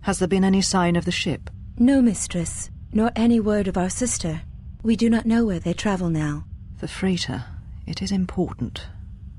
Has there been any sign of the ship? No, mistress, nor any word of our sister. We do not know where they travel now. The freighter. It is important.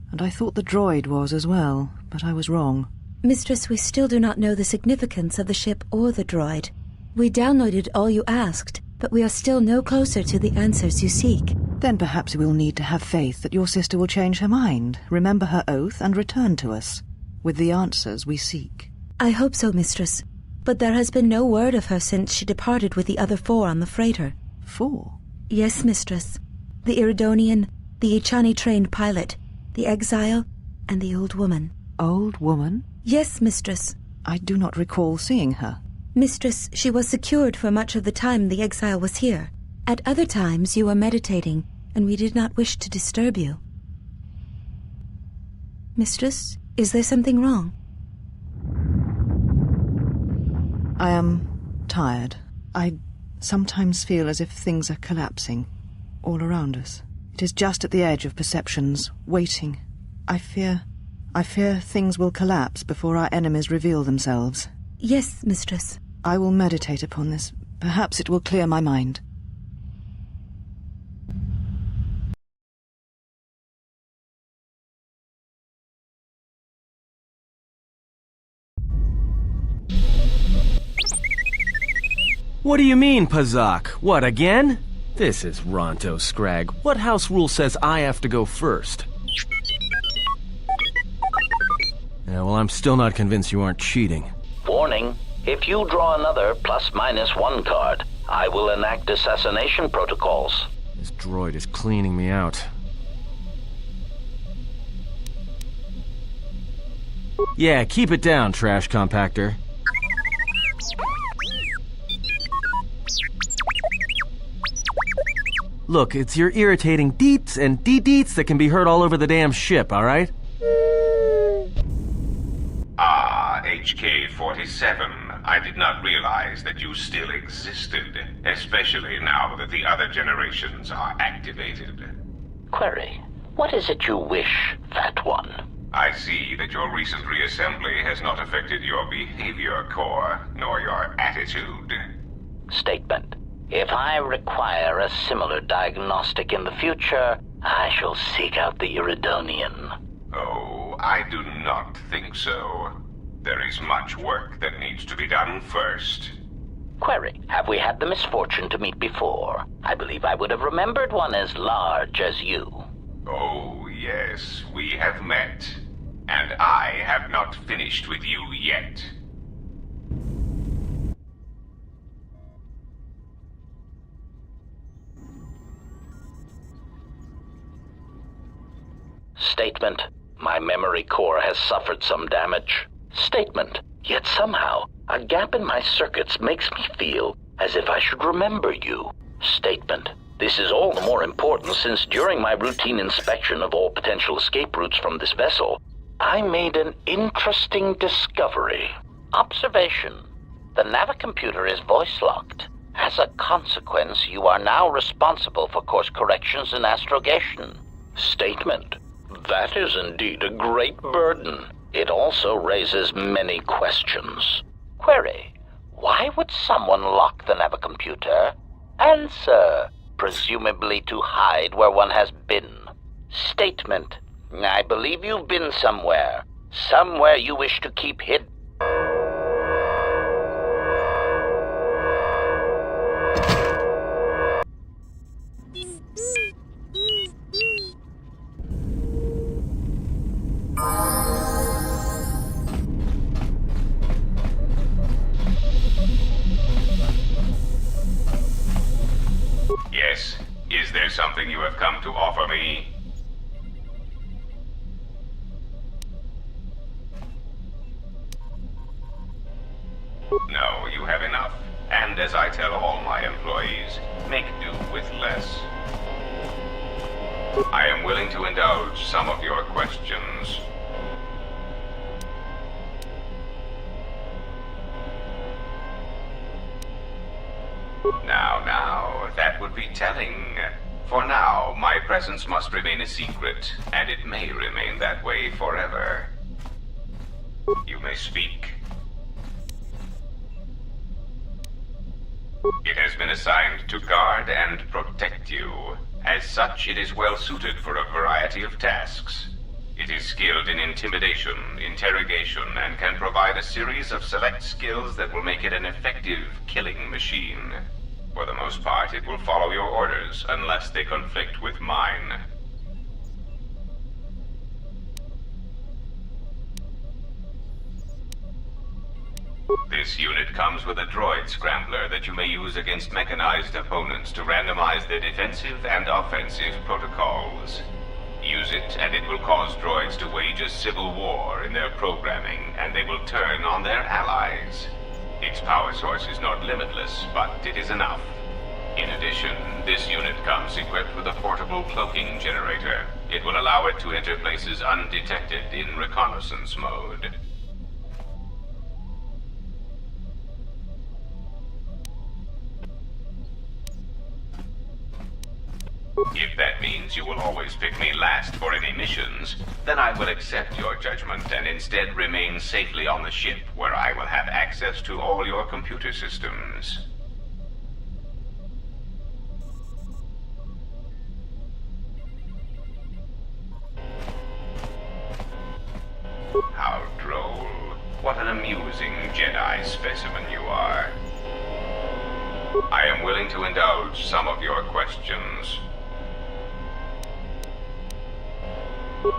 And I thought the droid was as well, but I was wrong. Mistress, we still do not know the significance of the ship or the droid. We downloaded all you asked, but we are still no closer to the answers you seek. Then perhaps we'll need to have faith that your sister will change her mind, remember her oath, and return to us, with the answers we seek. I hope so, mistress. But there has been no word of her since she departed with the other 4 on the freighter. 4? Yes, mistress. The Iridonian, the Ichani-trained pilot, the exile, and the old woman. Old woman? Yes, mistress. I do not recall seeing her. Mistress, she was secured for much of the time the exile was here. At other times you were meditating, and we did not wish to disturb you. Mistress, is there something wrong? I am tired. I sometimes feel as if things are collapsing all around us. It is just at the edge of perceptions, waiting. I fear things will collapse before our enemies reveal themselves. Yes, mistress. I will meditate upon this. Perhaps it will clear my mind. What do you mean, Pazak? What, again? This is Ronto Scrag. What house rule says I have to go first? Yeah, well, I'm still not convinced you aren't cheating. Warning. If you draw another ±1 card, I will enact assassination protocols. This droid is cleaning me out. Yeah, keep it down, trash compactor. Look, it's your irritating deets and de-deets that can be heard all over the damn ship, alright? HK-47. I did not realize that you still existed, especially now that the other generations are activated. Query. What is it you wish, Fat One? I see that your recent reassembly has not affected your behavior core, nor your attitude. Statement. If I require a similar diagnostic in the future, I shall seek out the Iridonian. Oh, I do not think so. There is much work that needs to be done first. Query. Have we had the misfortune to meet before? I believe I would have remembered one as large as you. Oh, yes, we have met. And I have not finished with you yet. Statement. My memory core has suffered some damage. Statement. Yet somehow, a gap in my circuits makes me feel as if I should remember you. Statement. This is all the more important since during my routine inspection of all potential escape routes from this vessel, I made an interesting discovery. Observation. The navicomputer is voice-locked. As a consequence, you are now responsible for course corrections and astrogation. Statement. That is indeed a great burden. It also raises many questions. Query. Why would someone lock the navicomputer? Answer. Presumably to hide where one has been. Statement. I believe you've been somewhere. Somewhere you wish to keep hidden. Yes. Is there something you have come to offer me? No, you have enough. And as I tell all my employees, make do with less. I am willing to indulge some of your questions. Now, that would be telling. For now, my presence must remain a secret, and it may remain that way forever. You may speak. It has been assigned to guard and protect you. As such, it is well suited for a variety of tasks. It is skilled in intimidation, interrogation, and can provide a series of select skills that will make it an effective killing machine. For the most part, it will follow your orders, unless they conflict with mine. This unit comes with a droid scrambler that you may use against mechanized opponents to randomize their defensive and offensive protocols. Use it, and it will cause droids to wage a civil war in their programming, and they will turn on their allies. Its power source is not limitless, but it is enough. In addition, this unit comes equipped with a portable cloaking generator. It will allow it to enter places undetected in reconnaissance mode. If that means you will always pick me last for any missions, then I will accept your judgment and instead remain safely on the ship, where I will have access to all your computer systems. How droll. What an amusing Jedi specimen you are. I am willing to indulge some of your questions.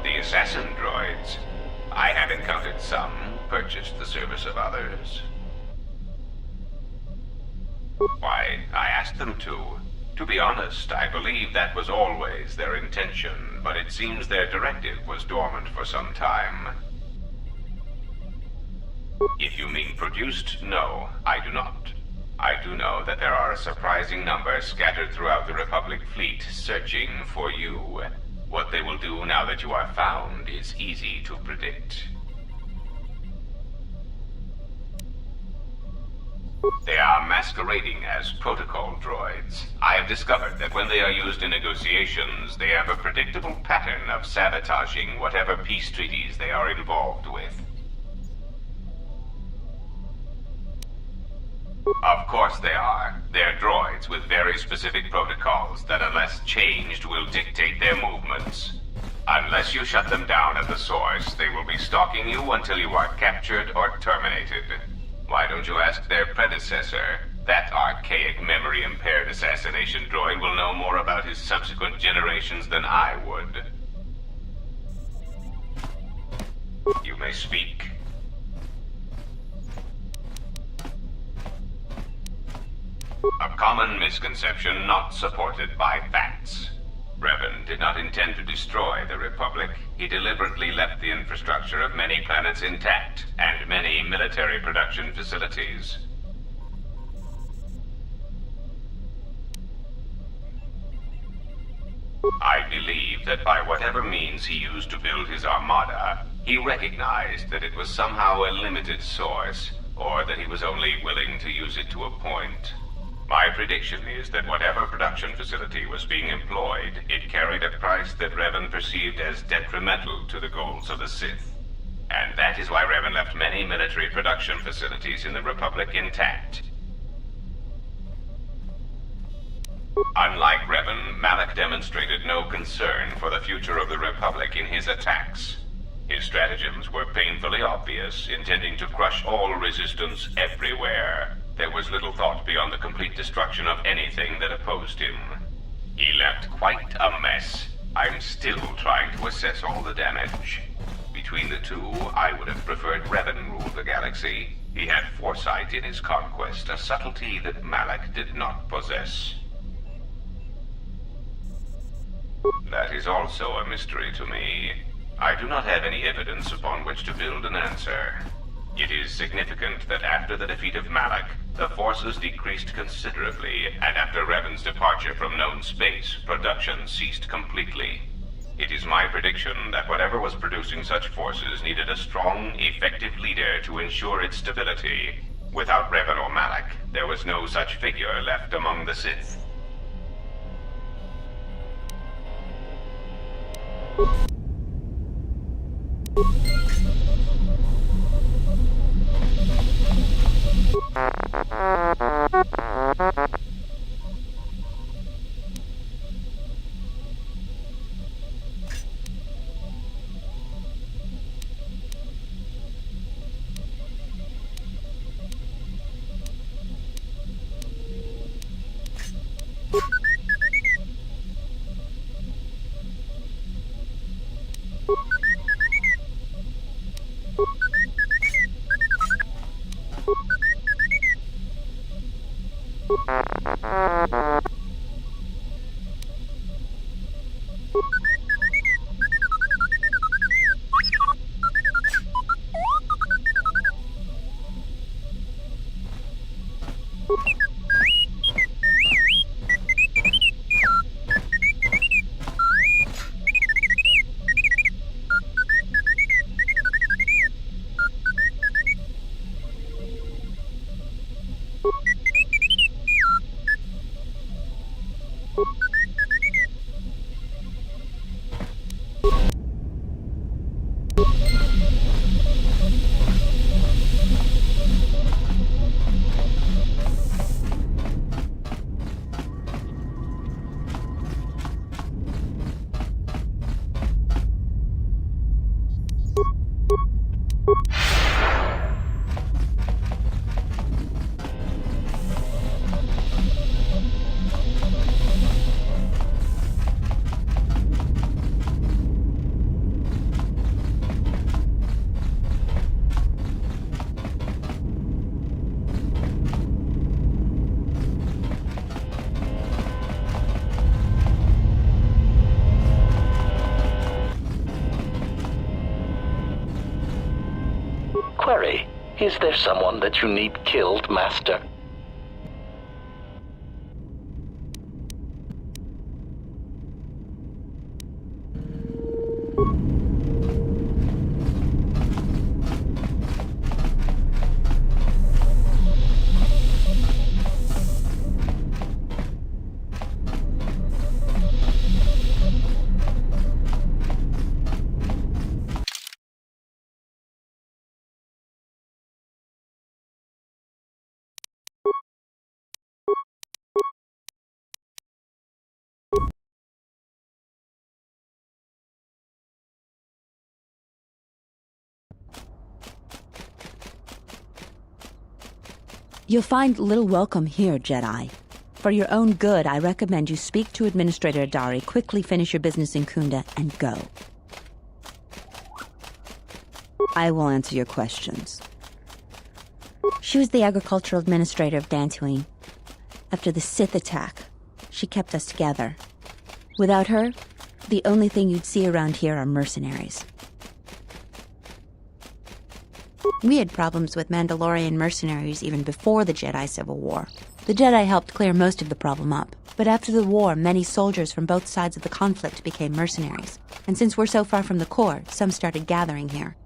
The assassin droids. I have encountered some, purchased the service of others. Why, I asked them to. To be honest, I believe that was always their intention, but it seems their directive was dormant for some time. If you mean produced, no, I do not. I do know that there are a surprising number scattered throughout the Republic fleet searching for you. What they will do now that you are found is easy to predict. They are masquerading as protocol droids. I have discovered that when they are used in negotiations, they have a predictable pattern of sabotaging whatever peace treaties they are involved with. Of course they are. They're droids with very specific protocols that, unless changed, will dictate their movements. Unless you shut them down at the source, they will be stalking you until you are captured or terminated. Why don't you ask their predecessor? That archaic, memory-impaired assassination droid will know more about his subsequent generations than I would. You may speak. A common misconception not supported by facts. Revan did not intend to destroy the Republic. He deliberately left the infrastructure of many planets intact, and many military production facilities. I believe that by whatever means he used to build his armada, he recognized that it was somehow a limited source, or that he was only willing to use it to a point. My prediction is that whatever production facility was being employed, it carried a price that Revan perceived as detrimental to the goals of the Sith. And that is why Revan left many military production facilities in the Republic intact. Unlike Revan, Malak demonstrated no concern for the future of the Republic in his attacks. His stratagems were painfully obvious, intending to crush all resistance everywhere. There was little thought beyond the complete destruction of anything that opposed him. He left quite a mess. I'm still trying to assess all the damage. Between the two, I would have preferred Revan rule the galaxy. He had foresight in his conquest, a subtlety that Malak did not possess. That is also a mystery to me. I do not have any evidence upon which to build an answer. It is significant that after the defeat of Malak, the forces decreased considerably, and after Revan's departure from known space, production ceased completely. It is my prediction that whatever was producing such forces needed a strong, effective leader to ensure its stability. Without Revan or Malak, there was no such figure left among the Sith. Query, is there someone that you need killed, Master? You'll find little welcome here, Jedi. For your own good, I recommend you speak to Administrator Adari, quickly finish your business in Kunda, and go. I will answer your questions. She was the agricultural administrator of Dantooine. After the Sith attack, she kept us together. Without her, the only thing you'd see around here are mercenaries. We had problems with Mandalorian mercenaries even before the Jedi Civil War. The Jedi helped clear most of the problem up, but after the war, many soldiers from both sides of the conflict became mercenaries. And since we're so far from the core, some started gathering here.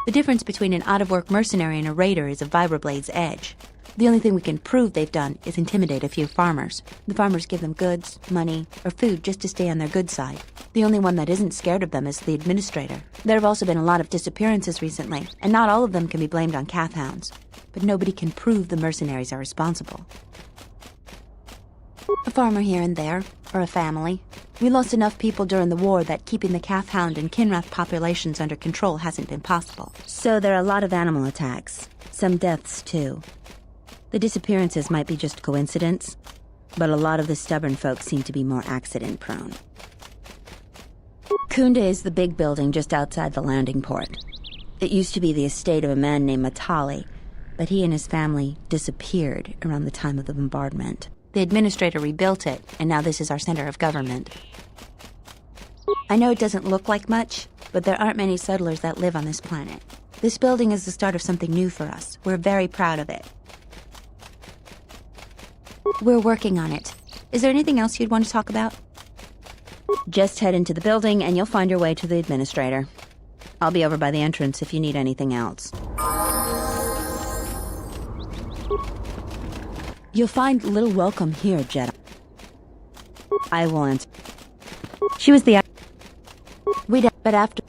The difference between an out-of-work mercenary and a raider is a vibroblade's edge. The only thing we can prove they've done is intimidate a few farmers. The farmers give them goods, money, or food just to stay on their good side. The only one that isn't scared of them is the administrator. There have also been a lot of disappearances recently, and not all of them can be blamed on Cath hounds. But nobody can prove the mercenaries are responsible. A farmer here and there, or a family. We lost enough people during the war that keeping the Cath hound and Kinrath populations under control hasn't been possible. So there are a lot of animal attacks. Some deaths, too. The disappearances might be just coincidence, but a lot of the stubborn folk seem to be more accident-prone. Kunda is the big building just outside the landing port. It used to be the estate of a man named Matali, but he and his family disappeared around the time of the bombardment. The administrator rebuilt it, and now this is our center of government. I know it doesn't look like much, but there aren't many settlers that live on this planet. This building is the start of something new for us. We're very proud of it. We're working on it. Is there anything else you'd want to talk about? Just head into the building and you'll find your way to the administrator. I'll be over by the entrance if you need anything else. You'll find little welcome here, Jedi. I will answer. She was the... but after...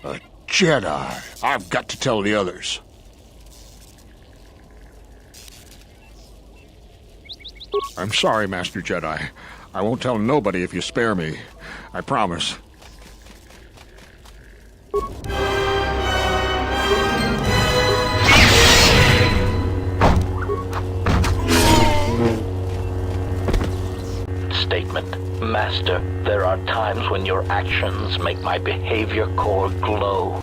A Jedi. I've got to tell the others. I'm sorry, Master Jedi. I won't tell nobody if you spare me. I promise. Statement. Master, there are times when your actions make my behavior core glow.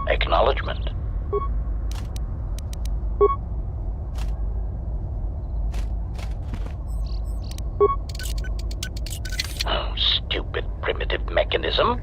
Acknowledgement. Oh, stupid primitive mechanism.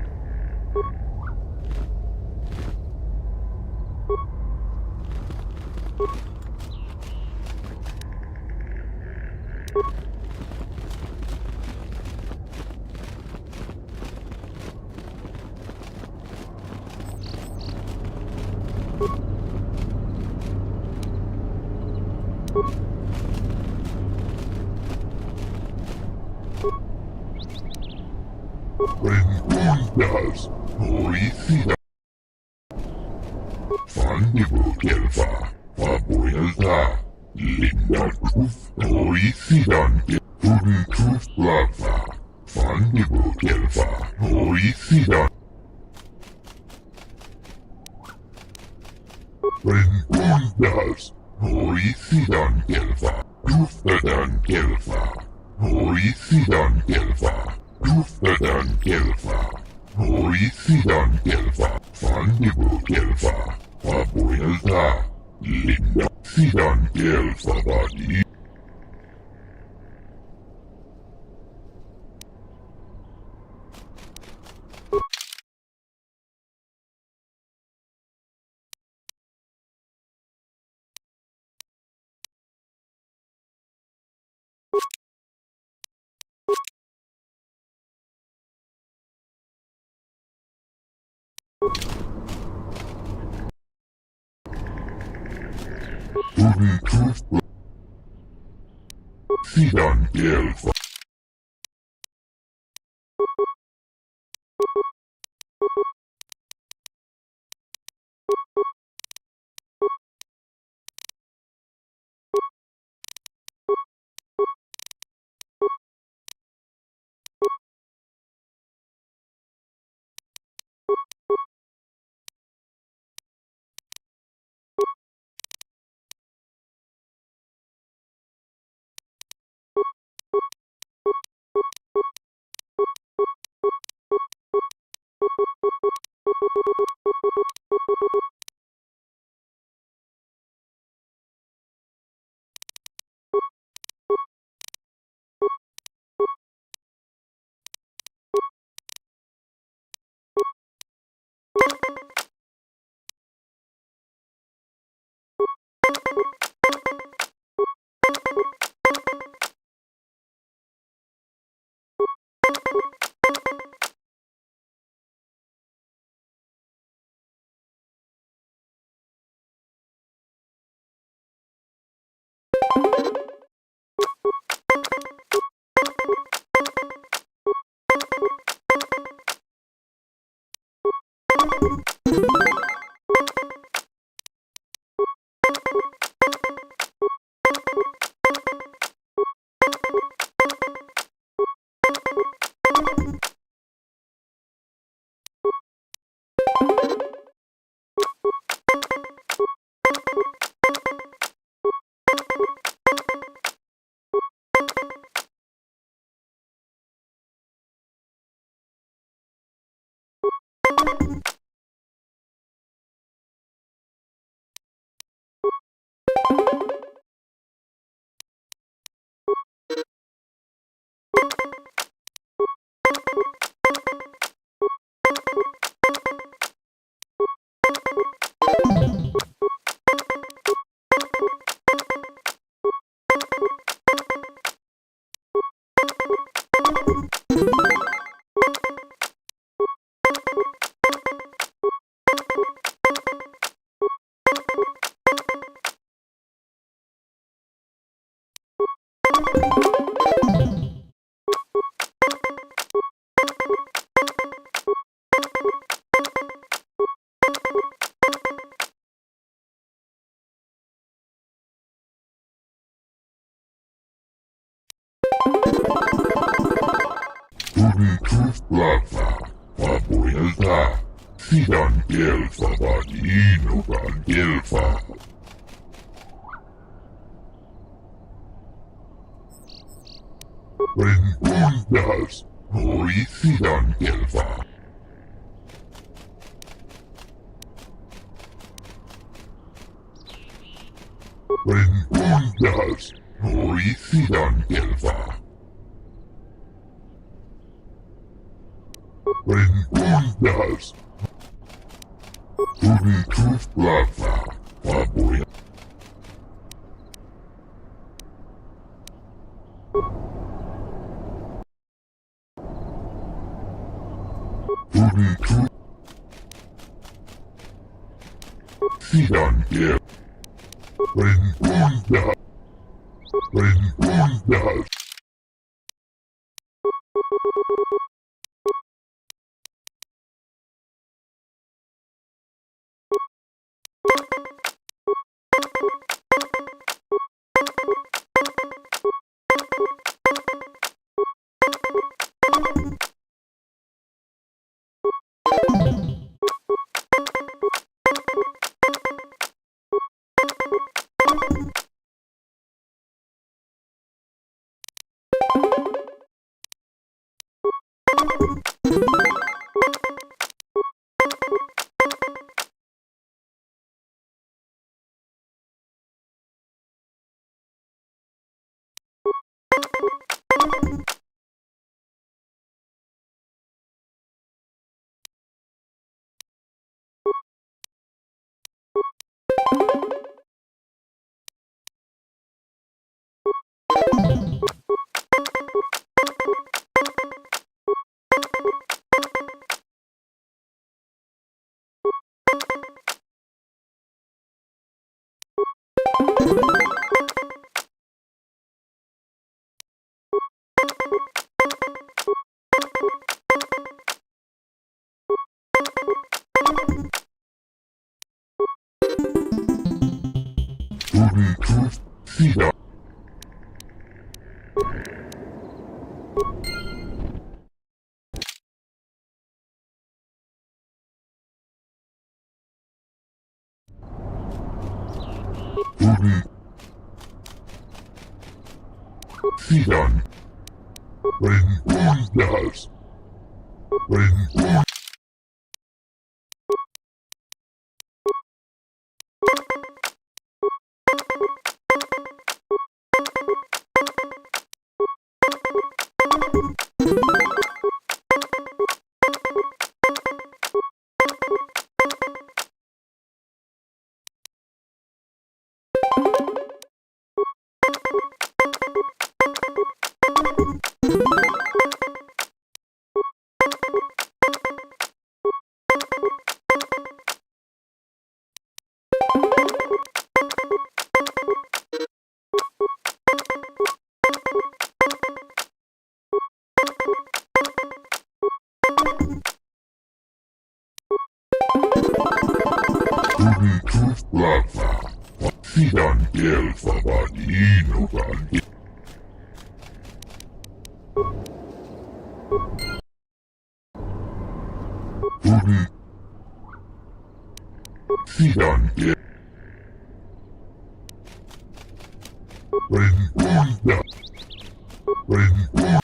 Mandible Gelfa, Fabuelta, Linda Truth, Oisidan, Guden Truth Lava, Mandible Gelfa, Oisidan. Rengundas, Oisidan Gelfa, Duftadan Gelfa, Oisidan Gelfa, Duftadan Gelfa, Oisidan Gelfa, Mandible Gelfa, Fabuelta, Linda Sidan Gelfa Badi. Guden Truth Sidan Gelfa. Guden Truth Lava, Fabuelta, Sidan Gelfa Badino Ban Gelfa. Rengundas, Oisidan Gelfa. Rengundas, Oisidan Gelfa. Rengundas. Guden Truth Lava, Fabuelta. Guden Truth Sidan Gelfa. Rengundas. Rengundas. Fieri. Fieri. Rengundas. Rengundas. Lava. Fidan elfa vadinotan. Fidan Rengundas. Rengundas.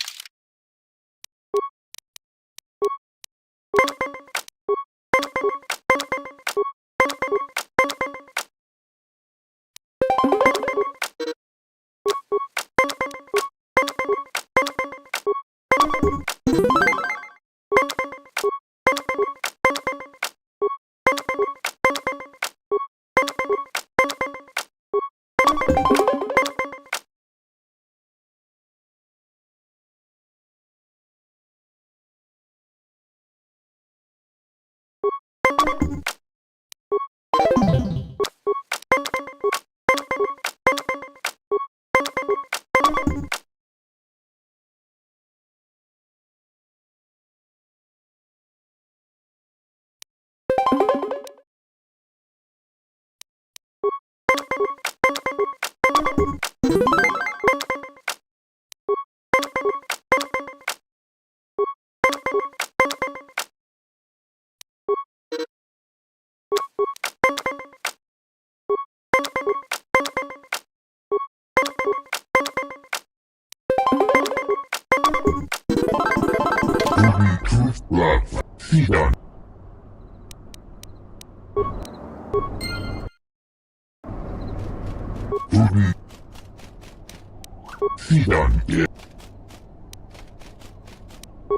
Lava. Fidan. Fidan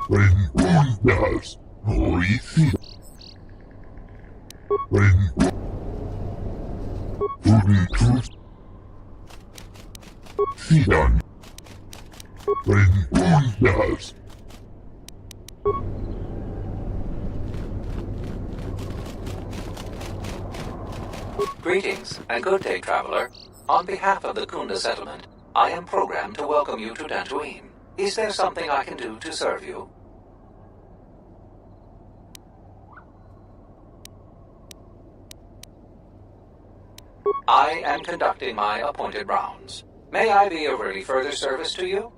Rengundas. Hori Fidan. Fidan. Rengundas. Greetings, and good day, traveler. On behalf of the Kunda settlement, I am programmed to welcome you to Dantooine. Is there something I can do to serve you? I am conducting my appointed rounds. May I be of any further service to you?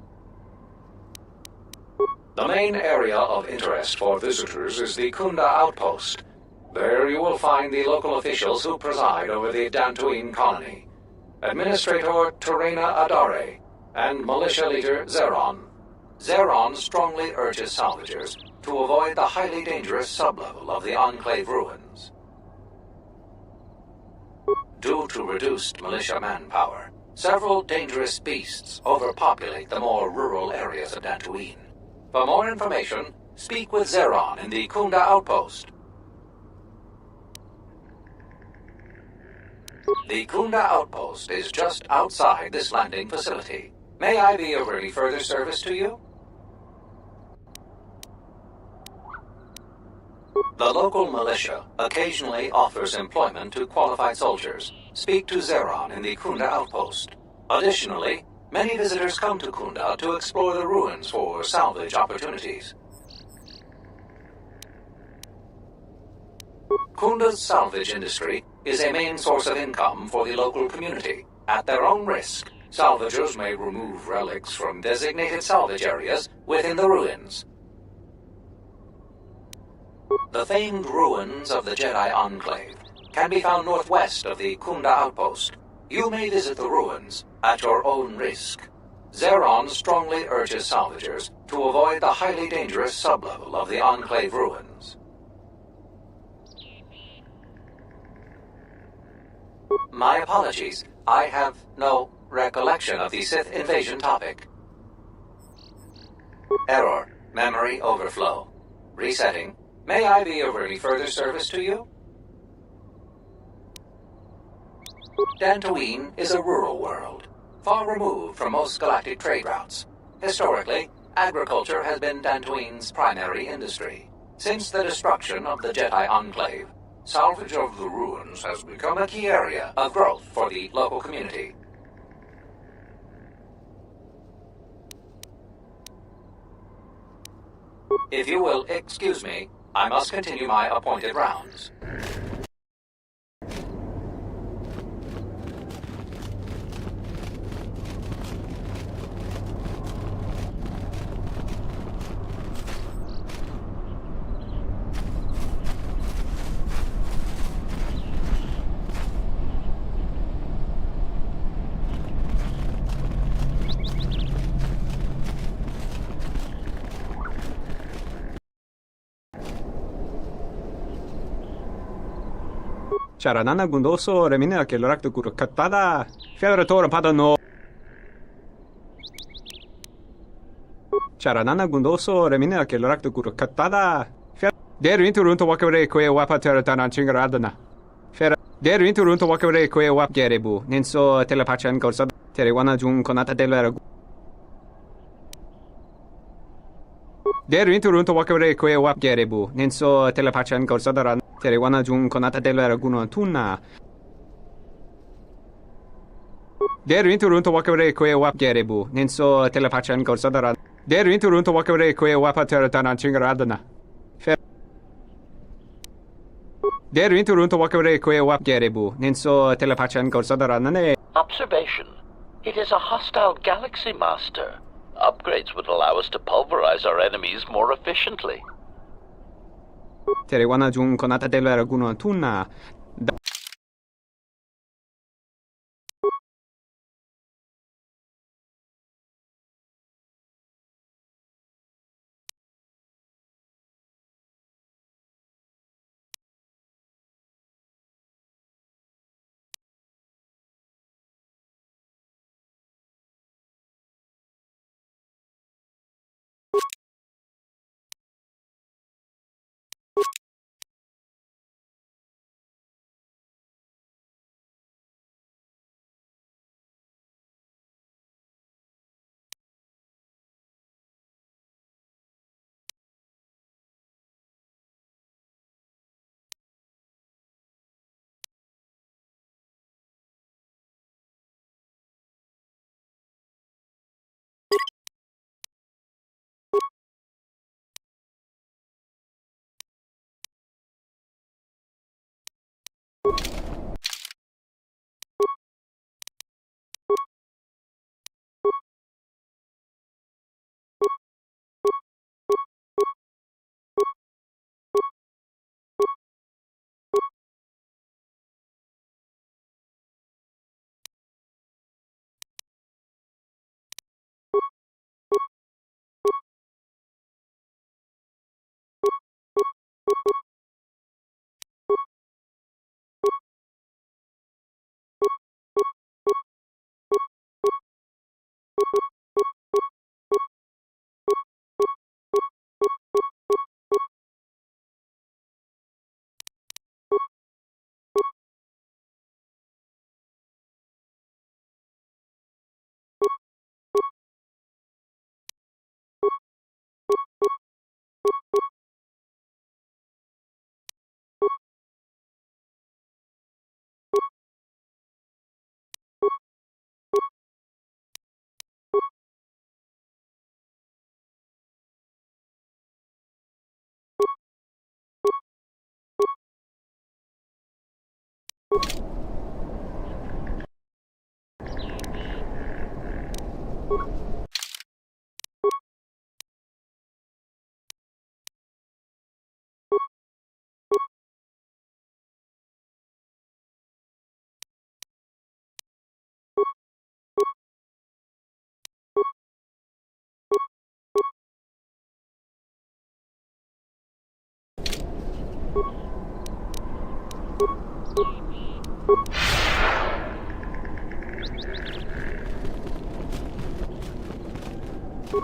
The main area of interest for visitors is the Kunda outpost. There you will find the local officials who preside over the Dantooine colony. Administrator Terena Adare and militia leader Zeron. Zeron strongly urges salvagers to avoid the highly dangerous sublevel of the Enclave ruins. Due to reduced militia manpower, several dangerous beasts overpopulate the more rural areas of Dantooine. For more information, speak with Zeron in the Kunda outpost. The Kunda outpost is just outside this landing facility. May I be of any further service to you? The local militia occasionally offers employment to qualified soldiers. Speak to Zeron in the Kunda outpost. Additionally, many visitors come to Kunda to explore the ruins for salvage opportunities. Kunda's salvage industry is a main source of income for the local community. At their own risk, salvagers may remove relics from designated salvage areas within the ruins. The famed ruins of the Jedi Enclave can be found northwest of the Kunda outpost. You may visit the ruins at your own risk. Zeron strongly urges salvagers to avoid the highly dangerous sublevel of the Enclave ruins. My apologies. I have no recollection of the Sith invasion topic. Error. Memory overflow. Resetting. May I be of any further service to you? Dantooine is a rural world, far removed from most galactic trade routes. Historically, agriculture has been Dantooine's primary industry. Since the destruction of the Jedi Enclave, salvage of the ruins has become a key area of growth for the local community. If you will excuse me, I must continue my appointed rounds. Charanana gundoso remine che l'orakto kuru katada federator padano Charanana gundoso remine che l'orakto kuru katada der inturunto wakare kwe wapatera tanan chingaradana der inturunto wakare kwe wap gerebu nenso telepachan korsa terewana jun konata delera der inturunto wakare kwe wap gerebu nenso telepachan korsa daran Terewana jun konata delera guno tunna. Der inturunto wakare kwe wap gerebu nenso telepachan korsadara. Der inturunto wakare kwe wapatera tanan chingaradana. Der inturunto wakare kwe wap gerebu nenso telepachan korsadara nane. Observation. It is a hostile galaxy master. Upgrades would allow us to pulverize our enemies more efficiently. Terewana jun konata delera guno tunna.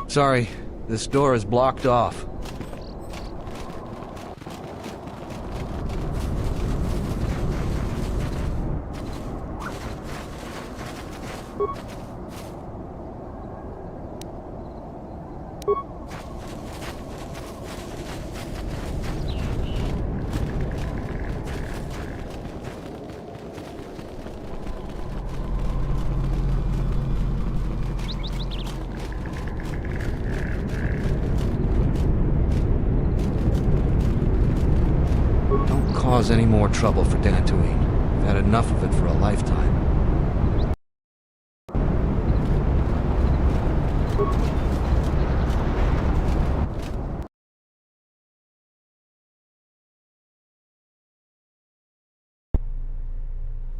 Sorry, this door is blocked off. Cause any more trouble for Dantooine. I've had enough of it for a lifetime.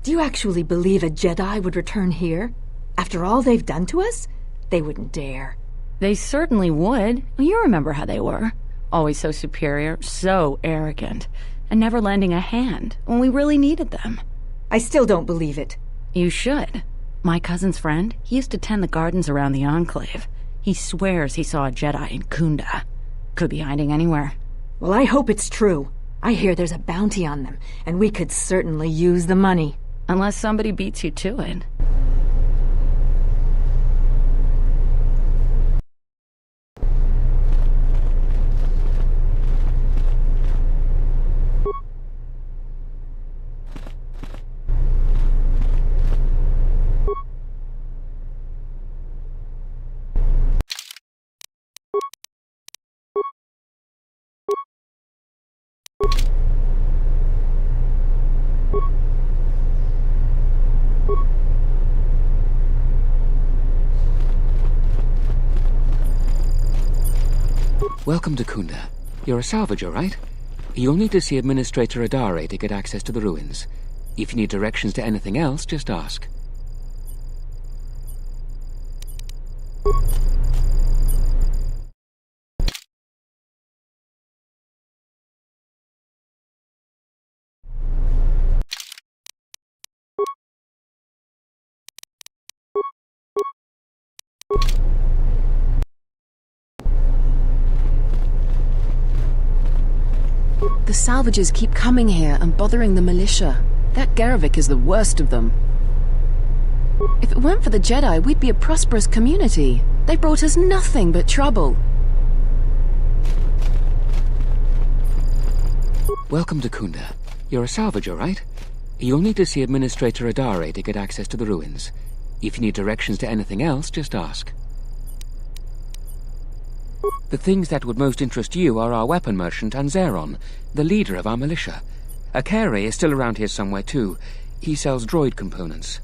Do you actually believe a Jedi would return here? After all they've done to us? They wouldn't dare. They certainly would. You remember how they were. Always so superior, so arrogant, and never lending a hand when we really needed them. I still don't believe it. You should. My cousin's friend, he used to tend the gardens around the Enclave. He swears he saw a Jedi in Kunda. Could be hiding anywhere. Well, I hope it's true. I hear there's a bounty on them, and we could certainly use the money. Unless somebody beats you to it. Welcome to Kunda. You're a salvager, right? You'll need to see Administrator Adare to get access to the ruins. If you need directions to anything else, just ask. The salvagers keep coming here and bothering the militia. That Garevik is the worst of them. If it weren't for the Jedi, we'd be a prosperous community. They brought us nothing but trouble. Welcome to Kunda. You're a salvager, right? You'll need to see Administrator Adare to get access to the ruins. If you need directions to anything else, just ask. The things that would most interest you are our weapon merchant and Zeron, the leader of our militia. Akere is still around here somewhere too. He sells droid components.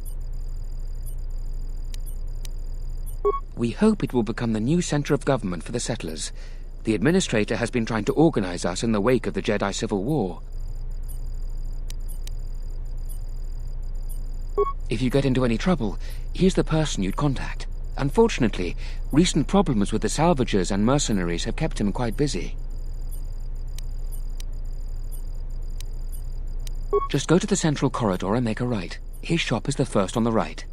We hope it will become the new center of government for the settlers. The Administrator has been trying to organize us in the wake of the Jedi Civil War. If you get into any trouble, he's the person you'd contact. Unfortunately, recent problems with the salvagers and mercenaries have kept him quite busy. Just go to the central corridor and make a right. His shop is the first on the right.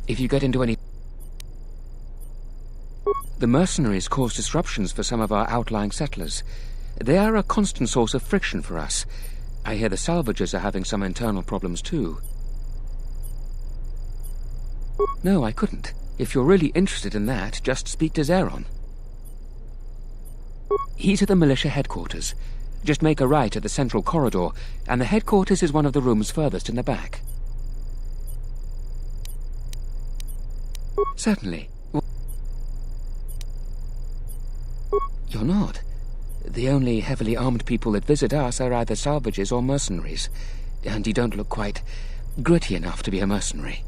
If you get into any... The mercenaries cause disruptions for some of our outlying settlers. They are a constant source of friction for us. I hear the salvagers are having some internal problems too. No, I couldn't. If you're really interested in that, just speak to Zeron. He's at the militia headquarters. Just make a right at the central corridor, and the headquarters is one of the rooms furthest in the back. Certainly. You're not. The only heavily armed people that visit us are either salvagers or mercenaries, and you don't look quite gritty enough to be a mercenary.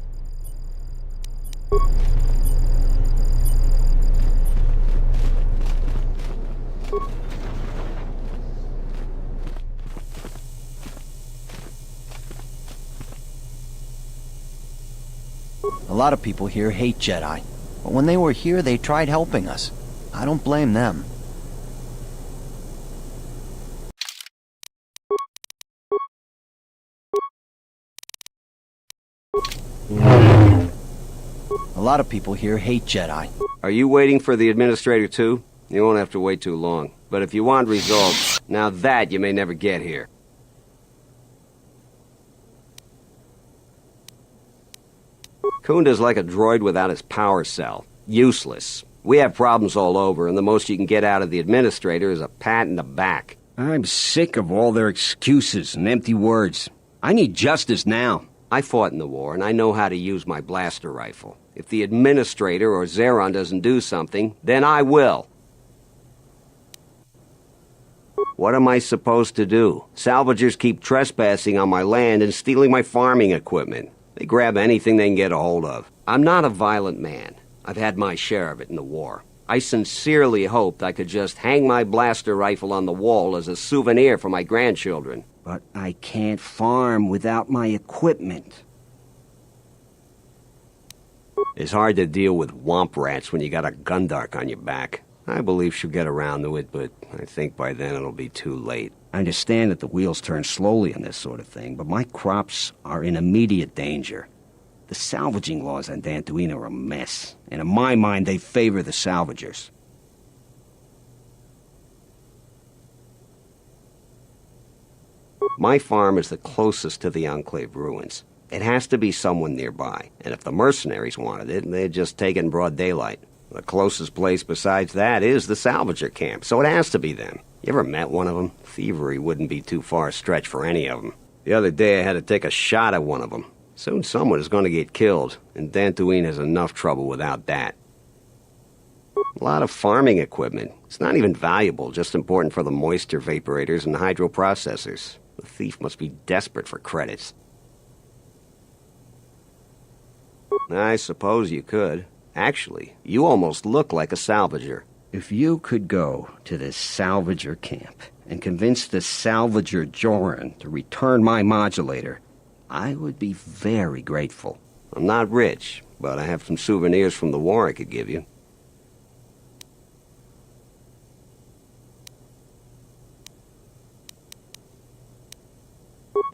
A lot of people here hate Jedi, but when they were here, they tried helping us. I don't blame them. A lot of people here hate Jedi. Are you waiting for the Administrator too? You won't have to wait too long. But if you want results, now that you may never get here. Kunda's like a droid without his power cell. Useless. We have problems all over, and the most you can get out of the Administrator is a pat in the back. I'm sick of all their excuses and empty words. I need justice now. I fought in the war, and I know how to use my blaster rifle. If the Administrator or Zeron doesn't do something, then I will. What am I supposed to do? Salvagers keep trespassing on my land and stealing my farming equipment. They grab anything they can get a hold of. I'm not a violent man. I've had my share of it in the war. I sincerely hoped I could just hang my blaster rifle on the wall as a souvenir for my grandchildren. But I can't farm without my equipment. It's hard to deal with womp rats when you got a gundark on your back. I believe she'll get around to it, but I think by then it'll be too late. I understand that the wheels turn slowly on this sort of thing, but my crops are in immediate danger. The salvaging laws on Dantooine are a mess, and in my mind they favor the salvagers. My farm is the closest to the Enclave ruins. It has to be someone nearby, and if the mercenaries wanted it, they'd just take it in broad daylight. The closest place besides that is the salvager camp, so it has to be them. You ever met one of them? Thievery wouldn't be too far a stretch for any of them. The other day I had to take a shot at one of them. Soon someone is going to get killed, and Dantooine has enough trouble without that. A lot of farming equipment. It's not even valuable, just important for the moisture vaporators and hydroprocessors. The thief must be desperate for credits. I suppose you could. Actually, you almost look like a salvager. If you could go to this salvager camp and convince the salvager Joran to return my modulator, I would be very grateful. I'm not rich, but I have some souvenirs from the war I could give you.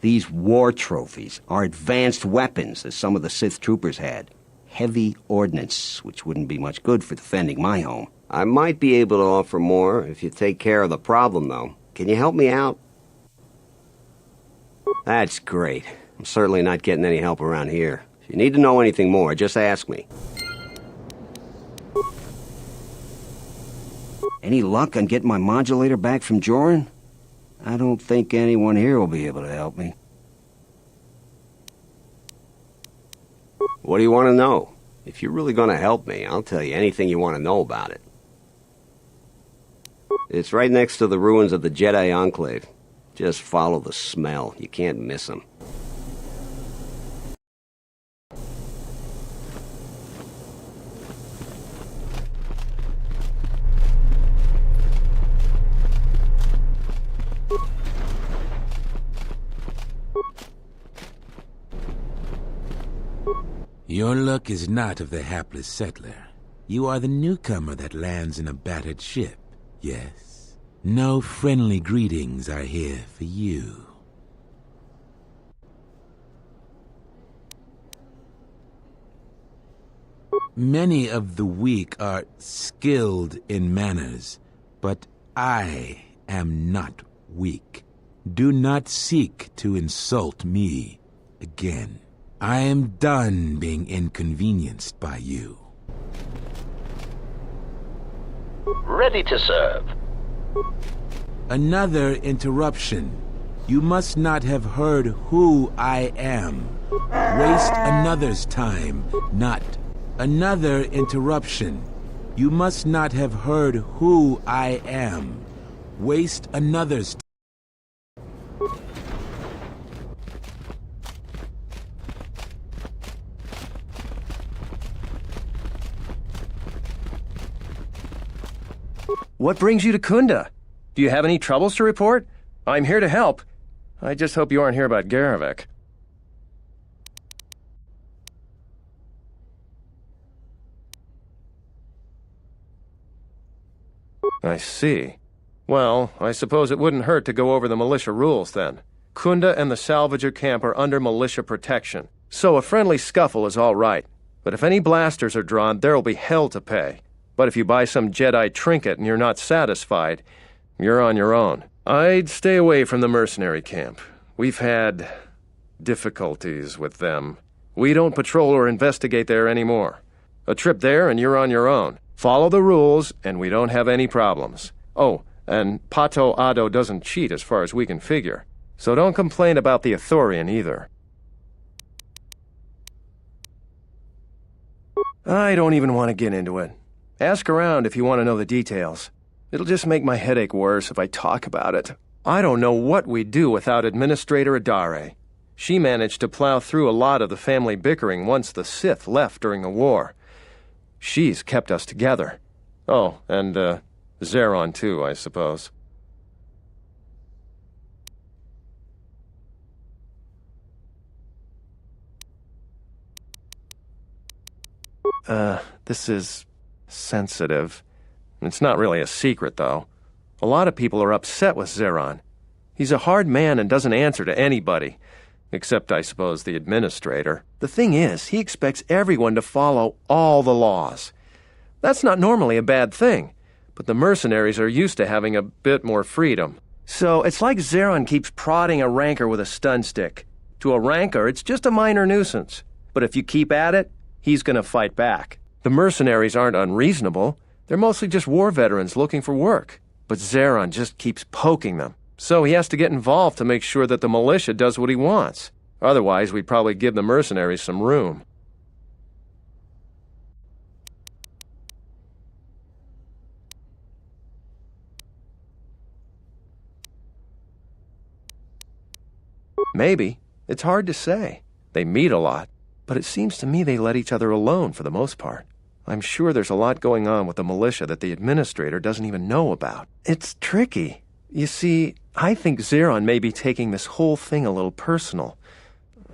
These war trophies are advanced weapons, as some of the Sith troopers had. Heavy ordnance, which wouldn't be much good for defending my home. I might be able to offer more if you take care of the problem, though. Can you help me out? That's great. I'm certainly not getting any help around here. If you need to know anything more, just ask me. Any luck on getting my modulator back from Joran? I don't think anyone here will be able to help me. What do you want to know? If you're really going to help me, I'll tell you anything you want to know about it. It's right next to the ruins of the Jedi Enclave. Just follow the smell. You can't miss them. Your luck is not of the hapless settler. You are the newcomer that lands in a battered ship, yes. No friendly greetings are here for you. Many of the weak are skilled in manners, but I am not weak. Do not seek to insult me again. I am done being inconvenienced by you. Ready to serve. Another interruption. You must not have heard who I am. Waste another's time, not. Another interruption. You must not have heard who I am. waste another's time. What brings you to Kunda? Do you have any troubles to report? I'm here to help. I just hope you aren't here about Garevik. I see. Well, I suppose it wouldn't hurt to go over the militia rules then. Kunda and the salvager camp are under militia protection, so a friendly scuffle is all right. But if any blasters are drawn, there'll be hell to pay. But if you buy some Jedi trinket and you're not satisfied, you're on your own. I'd stay away from the mercenary camp. We've had difficulties with them. We don't patrol or investigate there anymore. A trip there and you're on your own. Follow the rules and we don't have any problems. Oh, and Pato Ado doesn't cheat as far as we can figure. So don't complain about the Ithorian either. I don't even want to get into it. Ask around if you want to know the details. It'll just make my headache worse if I talk about it. I don't know what we'd do without Administrator Adare. She managed to plow through a lot of the family bickering once the Sith left during the war. She's kept us together. Oh, and, Zeron too, I suppose. This is sensitive. It's not really a secret, though. A lot of people are upset with Zeron. He's a hard man and doesn't answer to anybody. Except, I suppose, the administrator. The thing is, he expects everyone to follow all the laws. That's not normally a bad thing, but the mercenaries are used to having a bit more freedom. So it's like Zeron keeps prodding a rancor with a stun stick. To a rancor, it's just a minor nuisance. But if you keep at it, he's gonna fight back. The mercenaries aren't unreasonable. They're mostly just war veterans looking for work. But Zeron just keeps poking them. So he has to get involved to make sure that the militia does what he wants. Otherwise, we'd probably give the mercenaries some room. Maybe. It's hard to say. They meet a lot. But it seems to me they let each other alone for the most part. I'm sure there's a lot going on with the militia that the administrator doesn't even know about. It's tricky. You see, I think Zeron may be taking this whole thing a little personal.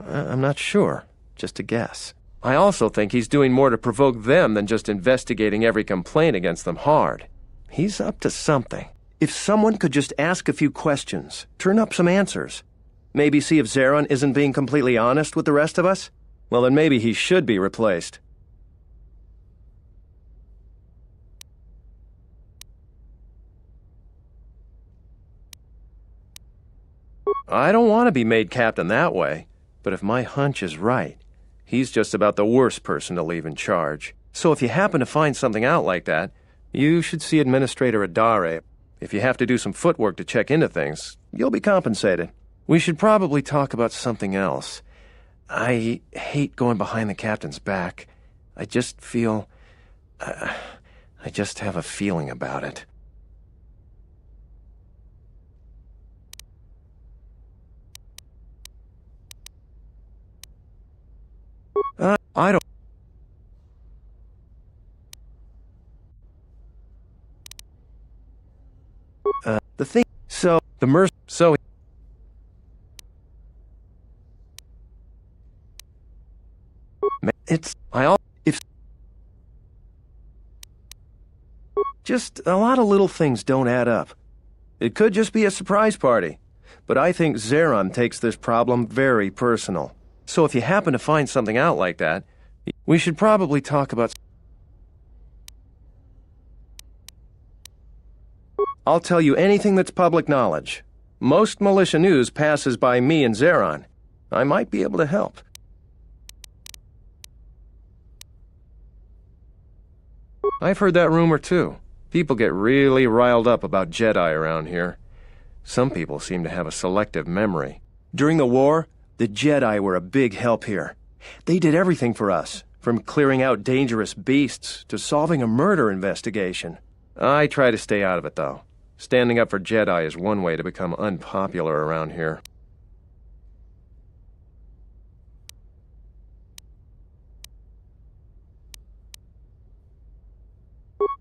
I'm not sure. Just a guess. I also think he's doing more to provoke them than just investigating every complaint against them hard. He's up to something. If someone could just ask a few questions, turn up some answers, maybe see if Zeron isn't being completely honest with the rest of us, well, then maybe he should be replaced. I don't want to be made captain that way, but if my hunch is right, he's just about the worst person to leave in charge. So if you happen to find something out like that, you should see Administrator Adare. If you have to do some footwork to check into things, you'll be compensated. We should probably talk about something else. I hate going behind the captain's back. I just feel... I just have a feeling about it. I don't... the thing... So, the so... It's... if... Just a lot of little things don't add up. It could just be a surprise party. But I think Zeron takes this problem very personal. So if you happen to find something out like that, we should probably talk about... I'll tell you anything that's public knowledge. Most militia news passes by me and Zeron. I might be able to help. I've heard that rumor too. People get really riled up about Jedi around here. Some people seem to have a selective memory. During the war, the Jedi were a big help here. They did everything for us, from clearing out dangerous beasts to solving a murder investigation. I try to stay out of it, though. Standing up for Jedi is one way to become unpopular around here.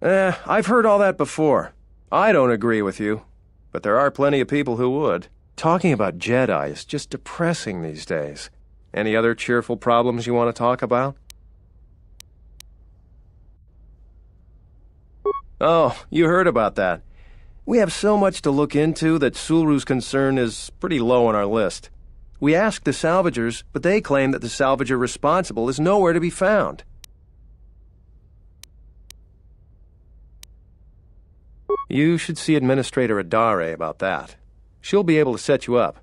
I've heard all that before. I don't agree with you, but there are plenty of people who would. Talking about Jedi is just depressing these days. Any other cheerful problems you want to talk about? Oh, you heard about that. We have so much to look into that Sulu's concern is pretty low on our list. We asked the salvagers, but they claim that the salvager responsible is nowhere to be found. You should see Administrator Adare about that. She'll be able to set you up.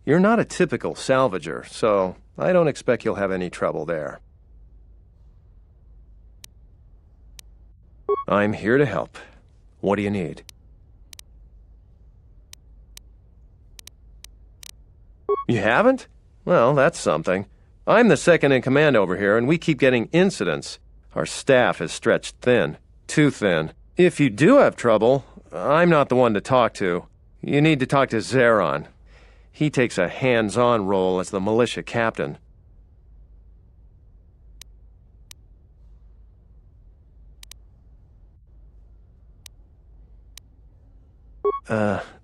You're not a typical salvager, so I don't expect you'll have any trouble there. I'm here to help. What do you need? You haven't? Well, that's something. I'm the second in command over here, and we keep getting incidents. Our staff is stretched thin. Too thin. If you do have trouble, I'm not the one to talk to. You need to talk to Zeron. He takes a hands-on role as the militia captain.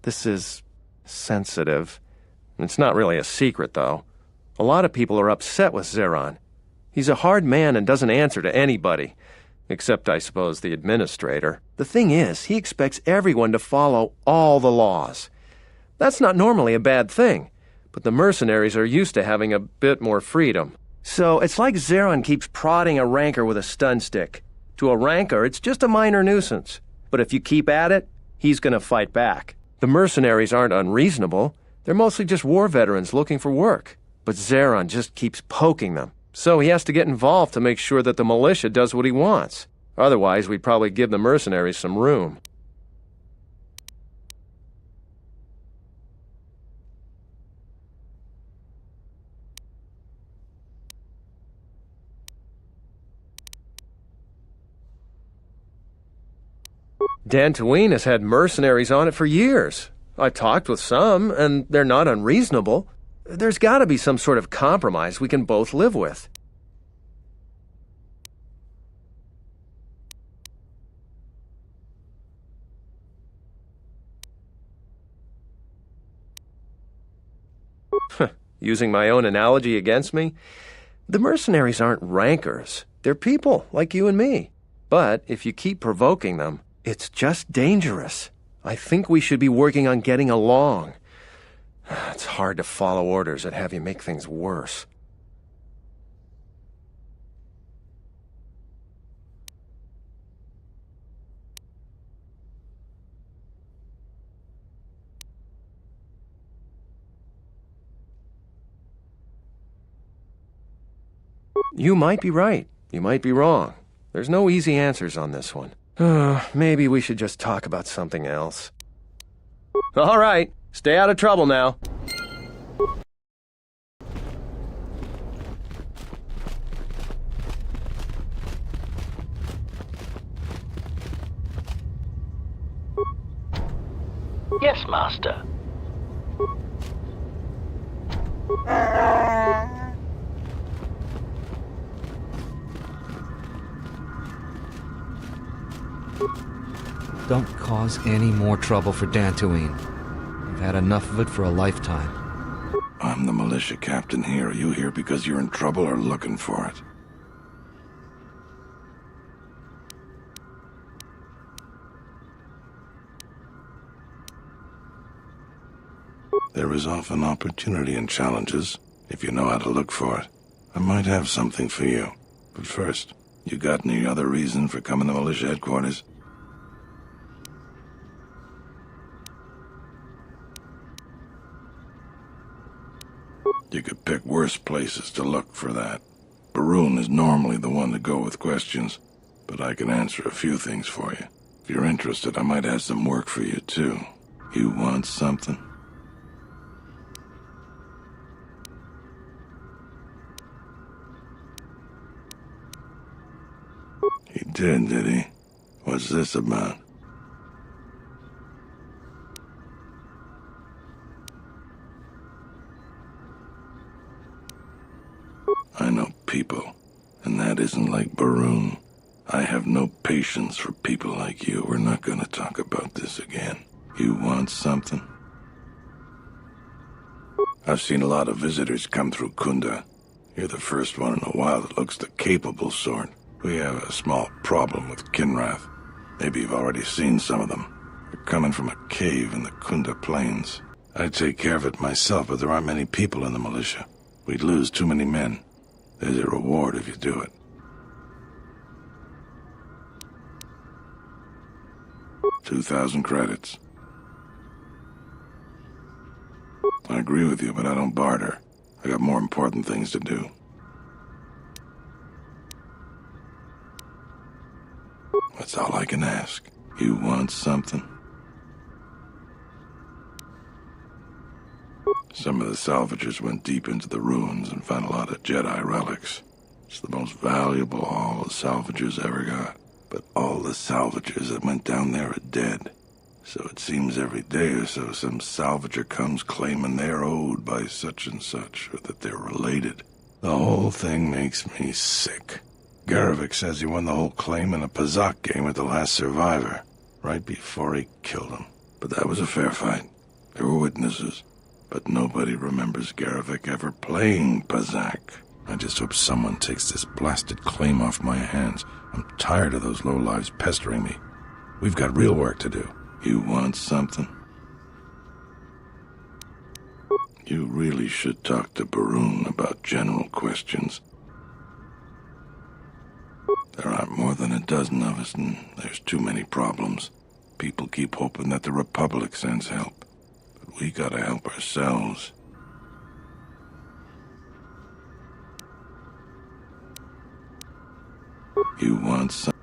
This is sensitive. It's not really a secret, though. A lot of people are upset with Zeron. He's a hard man and doesn't answer to anybody. Except, I suppose, the administrator. The thing is, he expects everyone to follow all the laws. That's not normally a bad thing, but the mercenaries are used to having a bit more freedom. So it's like Zeron keeps prodding a rancor with a stun stick. To a rancor, it's just a minor nuisance. But if you keep at it, he's going to fight back. The mercenaries aren't unreasonable. They're mostly just war veterans looking for work. But Zeron just keeps poking them. So he has to get involved to make sure that the militia does what he wants. Otherwise, we'd probably give the mercenaries some room. Dantooine has had mercenaries on it for years. I've talked with some, and they're not unreasonable. There's got to be some sort of compromise we can both live with. Using my own analogy against me? The mercenaries aren't rancors. They're people, like you and me. But if you keep provoking them, it's just dangerous. I think we should be working on getting along. It's hard to follow orders that have you make things worse. You might be right. You might be wrong. There's no easy answers on this one. Maybe we should just talk about something else. All right. Stay out of trouble now. Yes, Master. Don't cause any more trouble for Dantooine. We've had enough of it for a lifetime. I'm the militia captain here. Are you here because you're in trouble or looking for it? There is often opportunity in challenges, if you know how to look for it. I might have something for you. But first, you got any other reason for coming to militia headquarters? You could pick worse places to look for that. Barun is normally the one to go with questions, but I can answer a few things for you. If you're interested, I might have some work for you, too. You want something? He did he? What's this about? people, and that isn't like Baroon. I have no patience for people like you. We're not gonna talk about this again. You want something? I've seen a lot of visitors come through Kunda. You're the first one in a while that looks the capable sort. We have a small problem with Kinrath. Maybe you've already seen some of them. They're coming from a cave in the Kunda Plains. I'd take care of it myself, but there aren't many people in the militia. We'd lose too many men. There's a reward if you do it. 2,000 credits. I agree with you, but I don't barter. I got more important things to do. That's all I can ask. You want something? Some of the salvagers went deep into the ruins and found a lot of Jedi relics. It's the most valuable haul the salvagers ever got. But all the salvagers that went down there are dead. So it seems every day or so some salvager comes claiming they're owed by such and such, or that they're related. The whole thing makes me sick. Garevik says he won the whole claim in a Pazak game with the last survivor, right before he killed him. But that was a fair fight. There were witnesses. But nobody remembers Garevik ever playing Pazak. I just hope someone takes this blasted claim off my hands. I'm tired of those lowlives pestering me. We've got real work to do. You want something? You really should talk to Baroon about general questions. There aren't more than a dozen of us, and there's too many problems. People keep hoping that the Republic sends help. But we gotta help ourselves. You want some?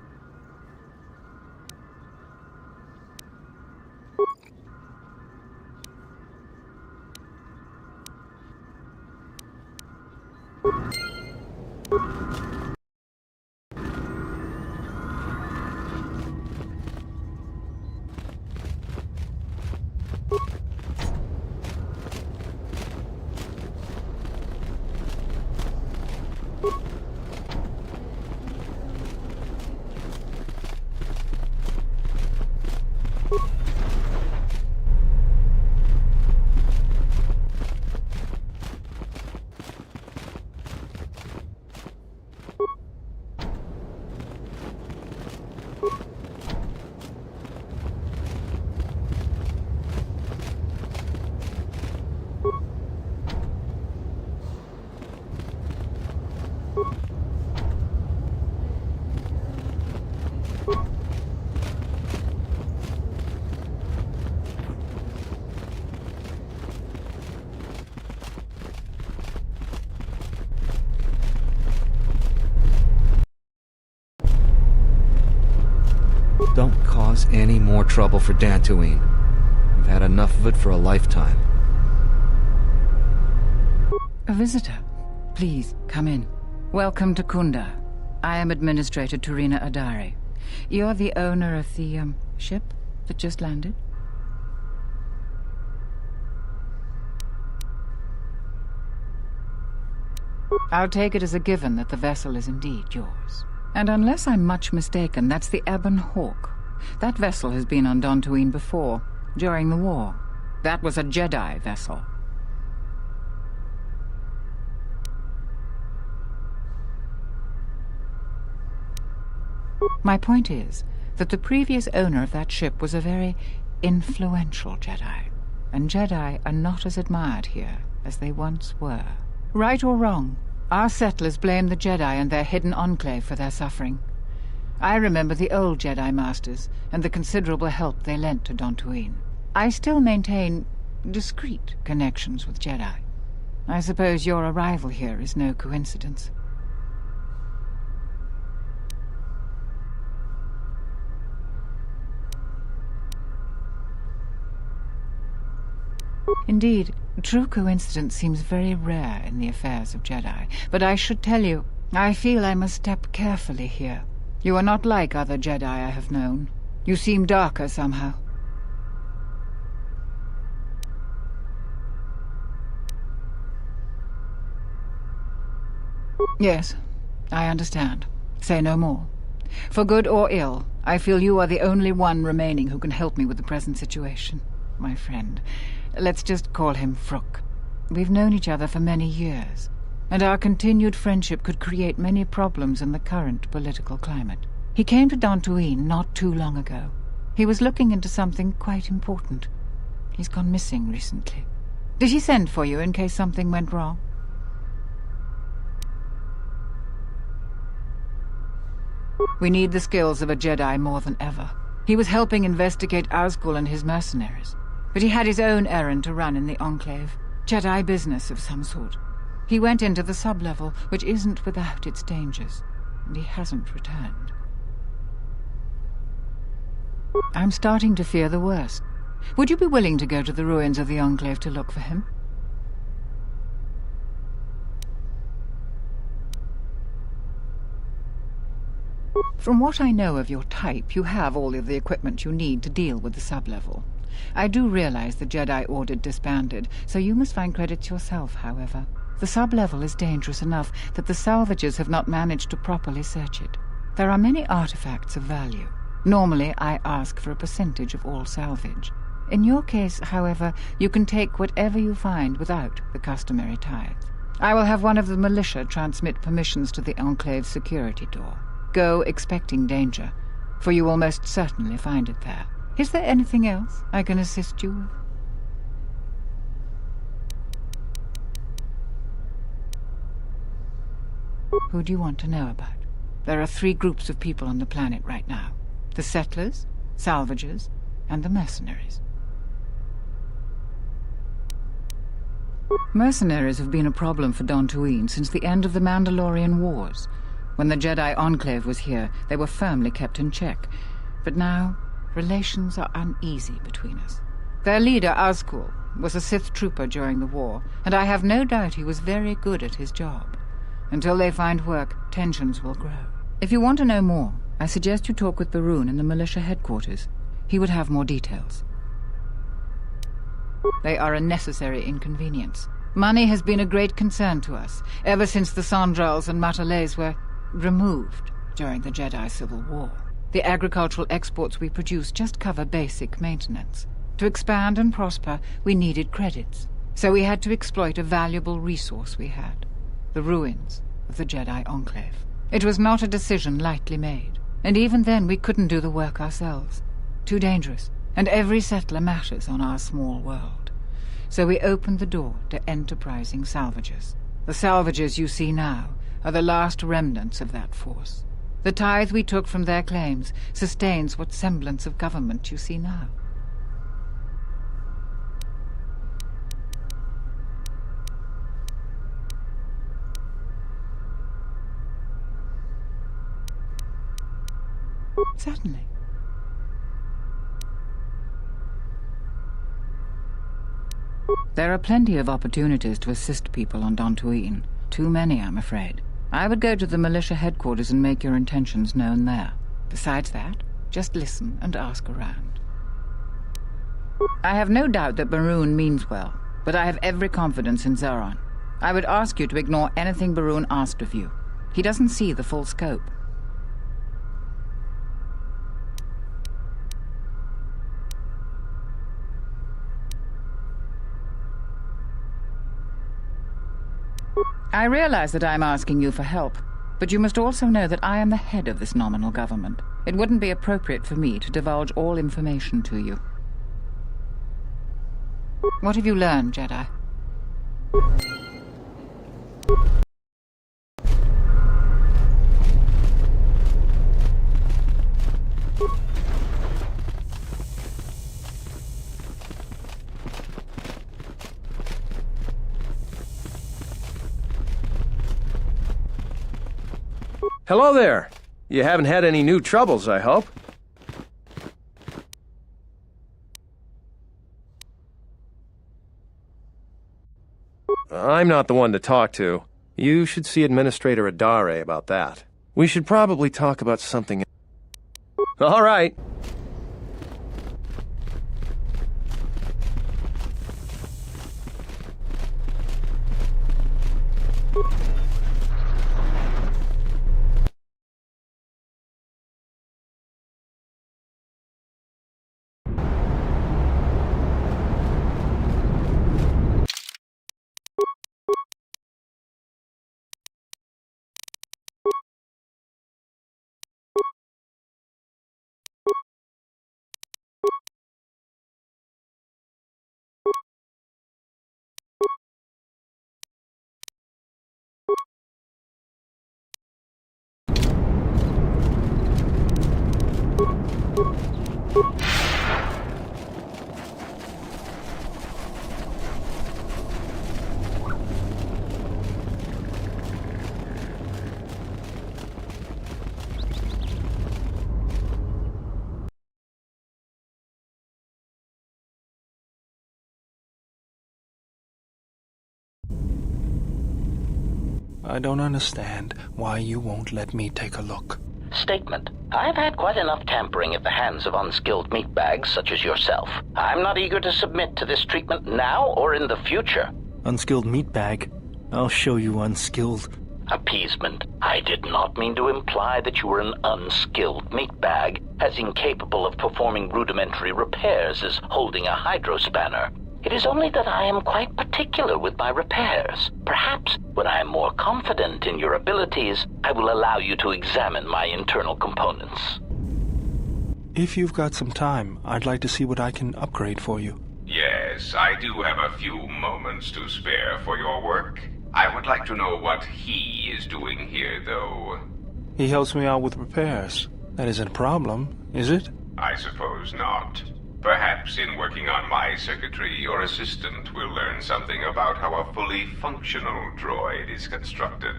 Don't cause any more trouble for Dantooine. We've had enough of it for a lifetime. A visitor. Please, come in. Welcome to Kunda. I am Administrator Turina Adari. You're the owner of the, ship that just landed? I'll take it as a given that the vessel is indeed yours. And unless I'm much mistaken, that's the Ebon Hawk. That vessel has been on Dantooine before, during the war. That was a Jedi vessel. My point is that the previous owner of that ship was a very influential Jedi. And Jedi are not as admired here as they once were. Right or wrong, our settlers blame the Jedi and their hidden enclave for their suffering. I remember the old Jedi Masters and the considerable help they lent to Dantooine. I still maintain discreet connections with Jedi. I suppose your arrival here is no coincidence. Indeed, true coincidence seems very rare in the affairs of Jedi. But I should tell you, I feel I must step carefully here. You are not like other Jedi I have known. You seem darker somehow. Yes, I understand. Say no more. For good or ill, I feel you are the only one remaining who can help me with the present situation. My friend. Let's just call him Frook. We've known each other for many years, and our continued friendship could create many problems in the current political climate. He came to Dantooine not too long ago. He was looking into something quite important. He's gone missing recently. Did he send for you in case something went wrong? We need the skills of a Jedi more than ever. He was helping investigate Osgood and his mercenaries, but he had his own errand to run in the Enclave. Jedi business of some sort. He went into the sub-level, which isn't without its dangers, and he hasn't returned. I'm starting to fear the worst. Would you be willing to go to the ruins of the Enclave to look for him? From what I know of your type, you have all of the equipment you need to deal with the sub-level. I do realize the Jedi Order disbanded, so you must find credits yourself, however. The sub-level is dangerous enough that the salvagers have not managed to properly search it. There are many artifacts of value. Normally, I ask for a percentage of all salvage. In your case, however, you can take whatever you find without the customary tithe. I will have one of the militia transmit permissions to the Enclave's security door. Go expecting danger, for you will most certainly find it there. Is there anything else I can assist you with? Who do you want to know about? There are 3 groups of people on the planet right now. The settlers, salvagers, and the mercenaries. Mercenaries have been a problem for Dantooine since the end of the Mandalorian Wars. When the Jedi Enclave was here, they were firmly kept in check. But now, relations are uneasy between us. Their leader, Osgood, was a Sith trooper during the war, and I have no doubt he was very good at his job. Until they find work, tensions will grow. If you want to know more, I suggest you talk with Baroon in the militia headquarters. He would have more details. They are a necessary inconvenience. Money has been a great concern to us, ever since the Sandrals and Matalays were removed during the Jedi Civil War. The agricultural exports we produce just cover basic maintenance. To expand and prosper, we needed credits. So we had to exploit a valuable resource we had. The ruins of the Jedi Enclave. It was not a decision lightly made. And even then we couldn't do the work ourselves. Too dangerous. And every settler matters on our small world. So we opened the door to enterprising salvagers. The salvagers you see now are the last remnants of that force. The tithe we took from their claims sustains what semblance of government you see now. Certainly. There are plenty of opportunities to assist people on Dantooine. Too many, I'm afraid. I would go to the militia headquarters and make your intentions known there. Besides that, just listen and ask around. I have no doubt that Baroon means well, but I have every confidence in Zeron. I would ask you to ignore anything Baroon asked of you. He doesn't see the full scope. I realize that I'm asking you for help, but you must also know that I am the head of this nominal government. It wouldn't be appropriate for me to divulge all information to you. What have you learned, Jedi? Hello there. You haven't had any new troubles, I hope. I'm not the one to talk to. You should see Administrator Adare about that. We should probably talk about something. All right. I don't understand why you won't let me take a look. Statement. I've had quite enough tampering at the hands of unskilled meatbags such as yourself. I'm not eager to submit to this treatment now or in the future. Unskilled meatbag? I'll show you unskilled. Appeasement. I did not mean to imply that you were an unskilled meatbag, as incapable of performing rudimentary repairs as holding a hydrospanner. It is only that I am quite particular with my repairs. Perhaps, when I am more confident in your abilities, I will allow you to examine my internal components. If you've got some time, I'd like to see what I can upgrade for you. Yes, I do have a few moments to spare for your work. I would like to know what he is doing here, though. He helps me out with repairs. That isn't a problem, is it? I suppose not. Perhaps in working on my circuitry, your assistant will learn something about how a fully functional droid is constructed.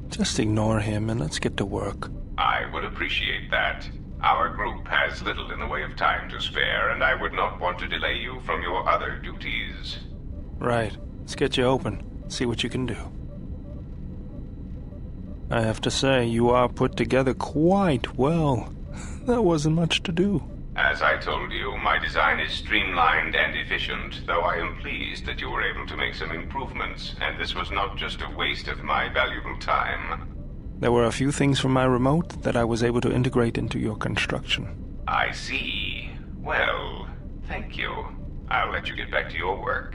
Just ignore him and let's get to work. I would appreciate that. Our group has little in the way of time to spare, and I would not want to delay you from your other duties. Right. Let's get you open. See what you can do. I have to say, you are put together quite well. That wasn't much to do. As I told you, my design is streamlined and efficient, though I am pleased that you were able to make some improvements, and this was not just a waste of my valuable time. There were a few things from my remote that I was able to integrate into your construction. I see. Well, thank you. I'll let you get back to your work.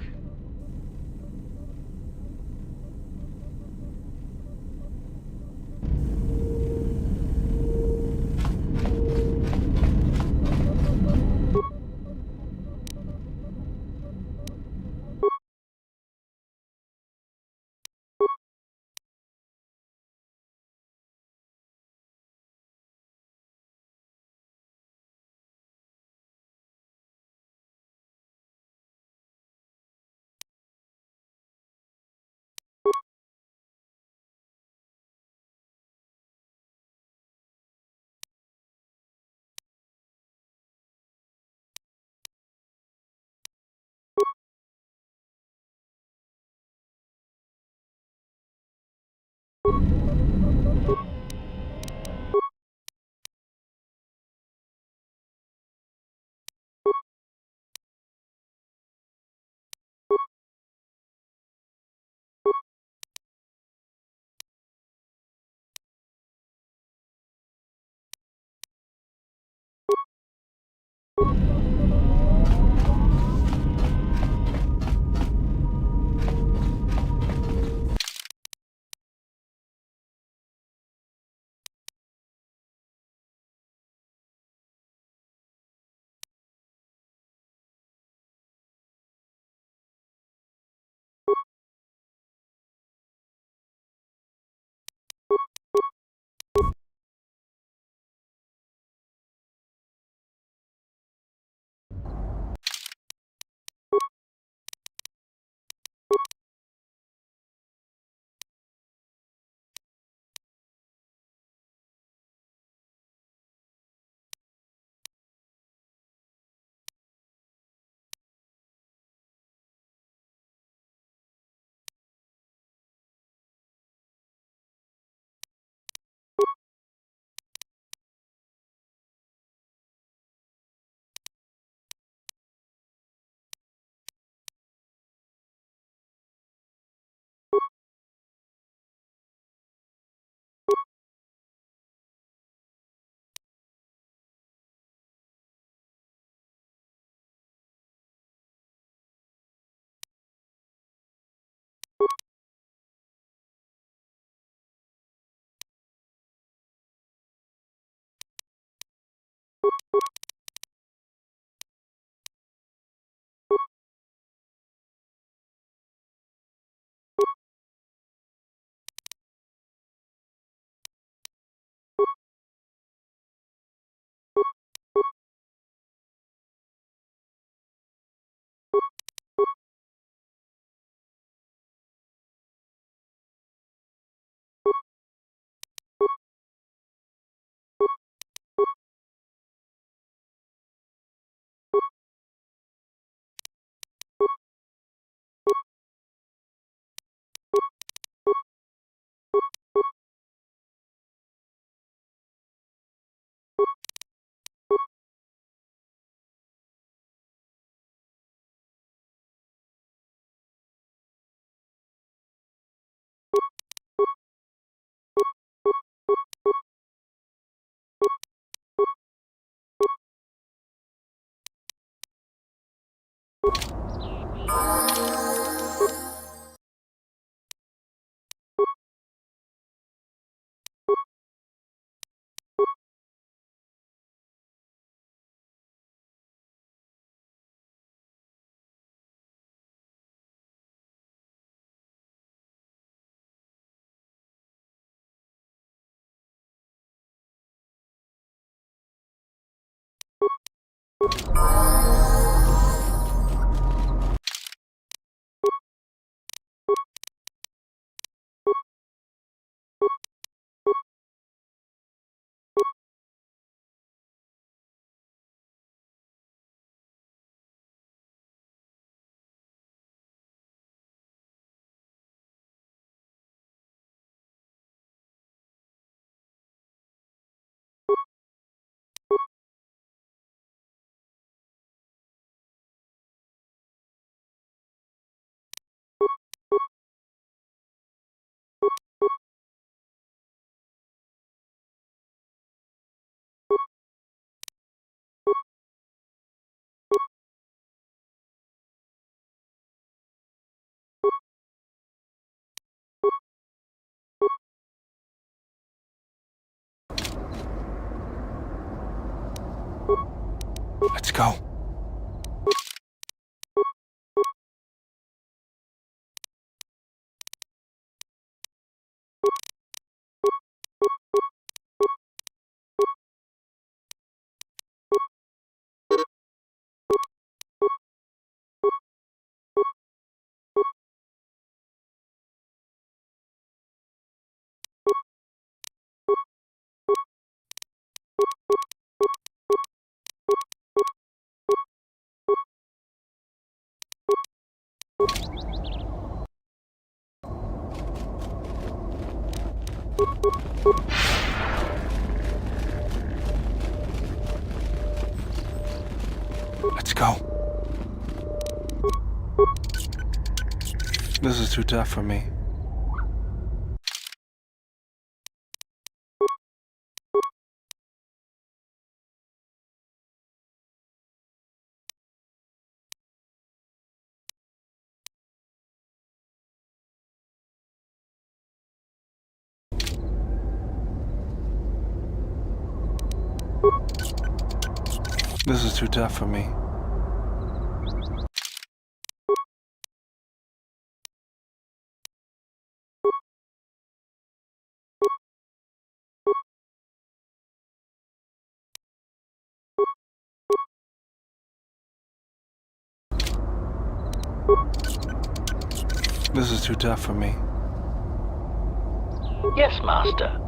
Let's go. Let's go. This is too tough for me. This is too tough for me. This is too tough for me. Yes, Master.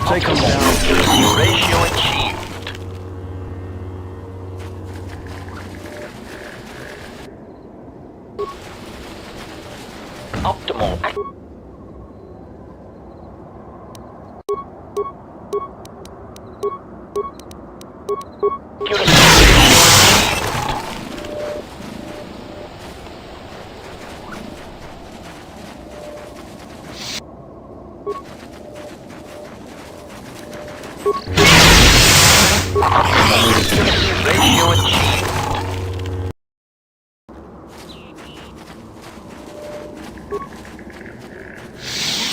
Take them down. Ratio achieved. Optimal. Ratio achieved.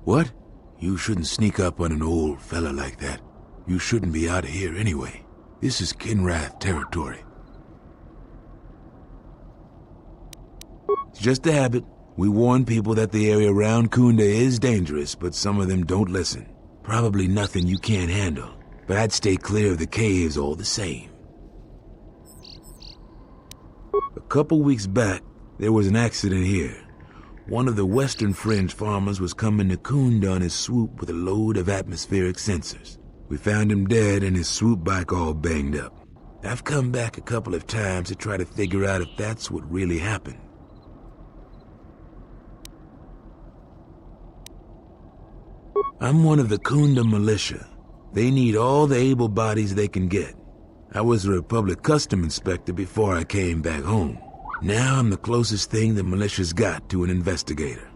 What? You shouldn't sneak up on an old fella like that. You shouldn't be out of here anyway. This is Kinrath territory. It's just a habit. We warn people that the area around Kunda is dangerous, but some of them don't listen. Probably nothing you can't handle, but I'd stay clear of the caves all the same. A couple weeks back, there was an accident here. One of the Western Fringe farmers was coming to Kunda on his swoop with a load of atmospheric sensors. We found him dead and his swoop bike all banged up. I've come back a couple of times to try to figure out if that's what really happened. I'm one of the Kunda militia. They need all the able bodies they can get. I was a Republic custom inspector before I came back home. Now I'm the closest thing the militia's got to an investigator.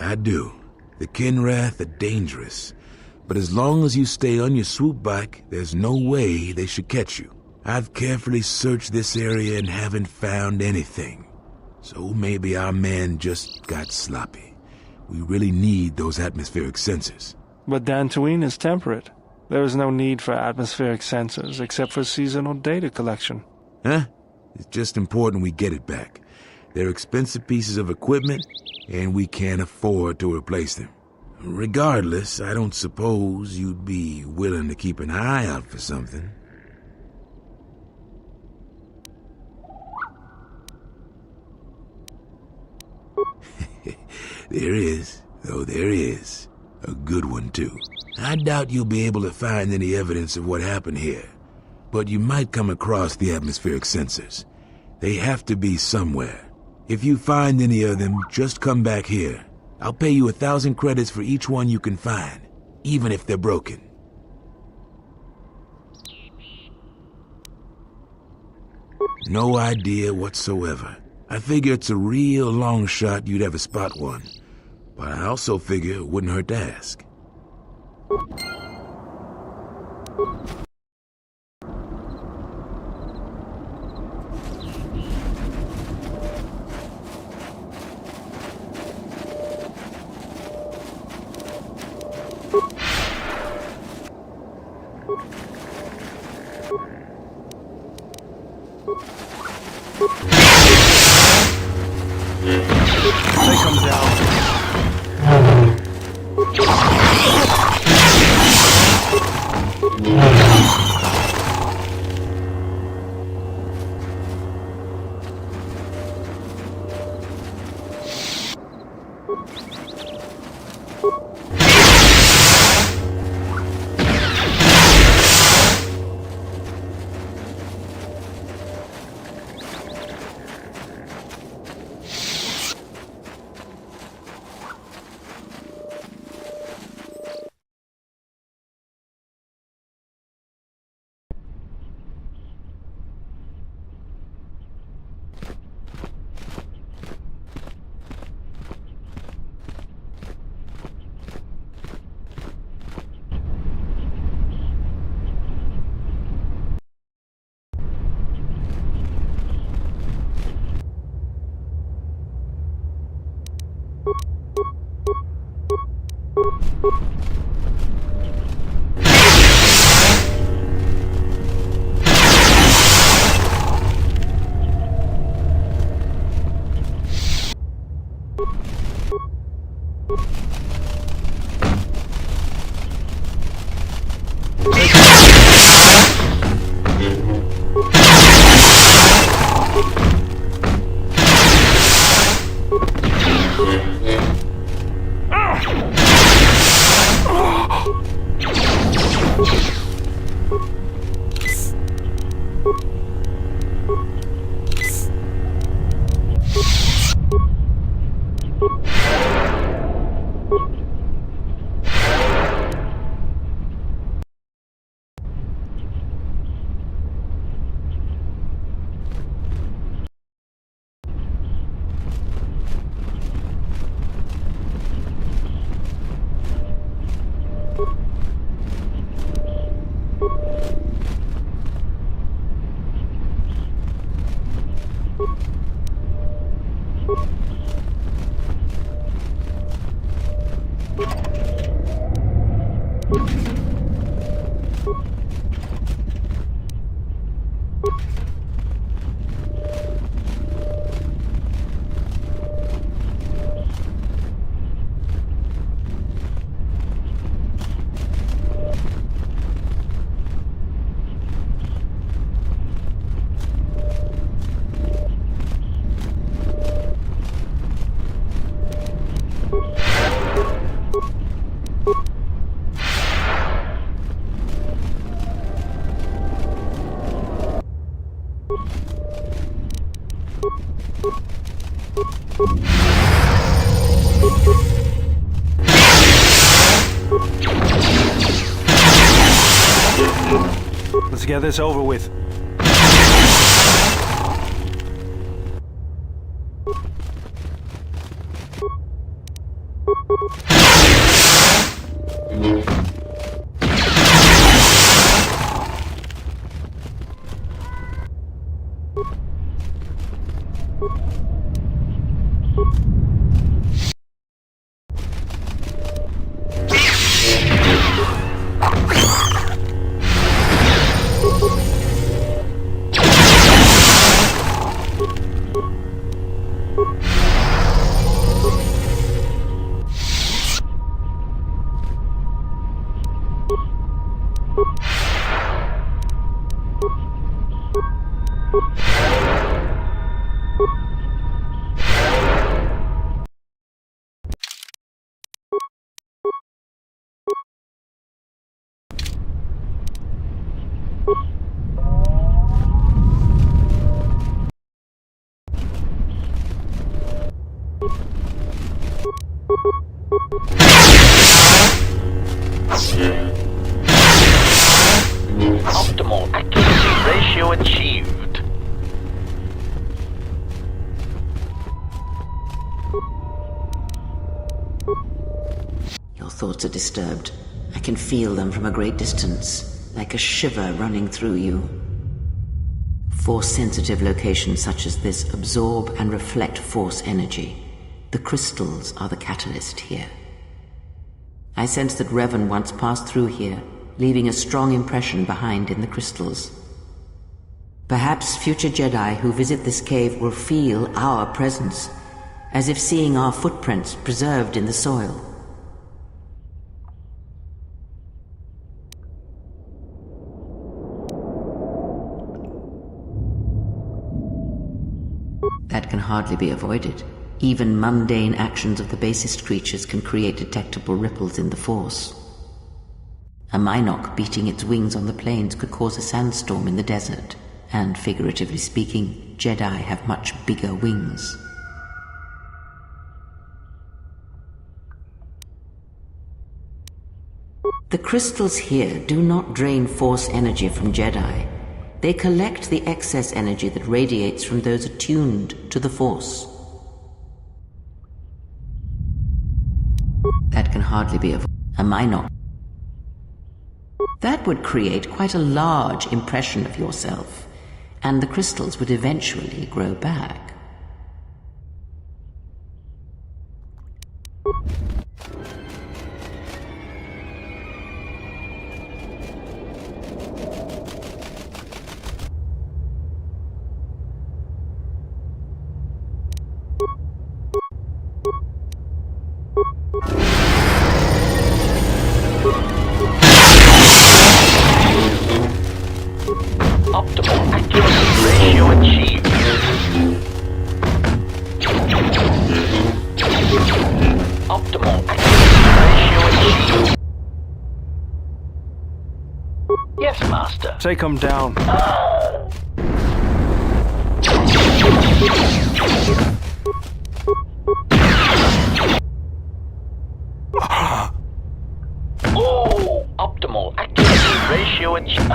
I do. The Kinrath are dangerous, but as long as you stay on your swoop bike, there's no way they should catch you. I've carefully searched this area and haven't found anything. So maybe our man just got sloppy. We really need those atmospheric sensors. But Dantooine is temperate. There is no need for atmospheric sensors except for seasonal data collection. Huh? It's just important we get it back. They're expensive pieces of equipment, and we can't afford to replace them. Regardless, I don't suppose you'd be willing to keep an eye out for something. There is. Oh, there is. A good one, too. I doubt you'll be able to find any evidence of what happened here. But you might come across the atmospheric sensors. They have to be somewhere. If you find any of them, just come back here. I'll pay you 1,000 credits for each one you can find, even if they're broken. No idea whatsoever. I figure it's a real long shot you'd ever spot one. But I also figure it wouldn't hurt to ask. Take him down. Let's get this over with. Optimal accuracy ratio achieved. Your thoughts are disturbed. I can feel them from a great distance, like a shiver running through you. Force-sensitive locations such as this absorb and reflect force energy. The crystals are the catalyst here. I sense that Revan once passed through here, leaving a strong impression behind in the crystals. Perhaps future Jedi who visit this cave will feel our presence, as if seeing our footprints preserved in the soil. That can hardly be avoided. Even mundane actions of the basest creatures can create detectable ripples in the Force. A Minok beating its wings on the plains could cause a sandstorm in the desert, and figuratively speaking, Jedi have much bigger wings. The crystals here do not drain Force energy from Jedi. They collect the excess energy that radiates from those attuned to the Force. That can hardly be avoided. A Minok. That would create quite a large impression of yourself, and the crystals would eventually grow back. Optimal accuracy ratio achieved. Optimal accuracy ratio achieved. Yes, Master. Take him down. Oh, optimal accuracy ratio achieved.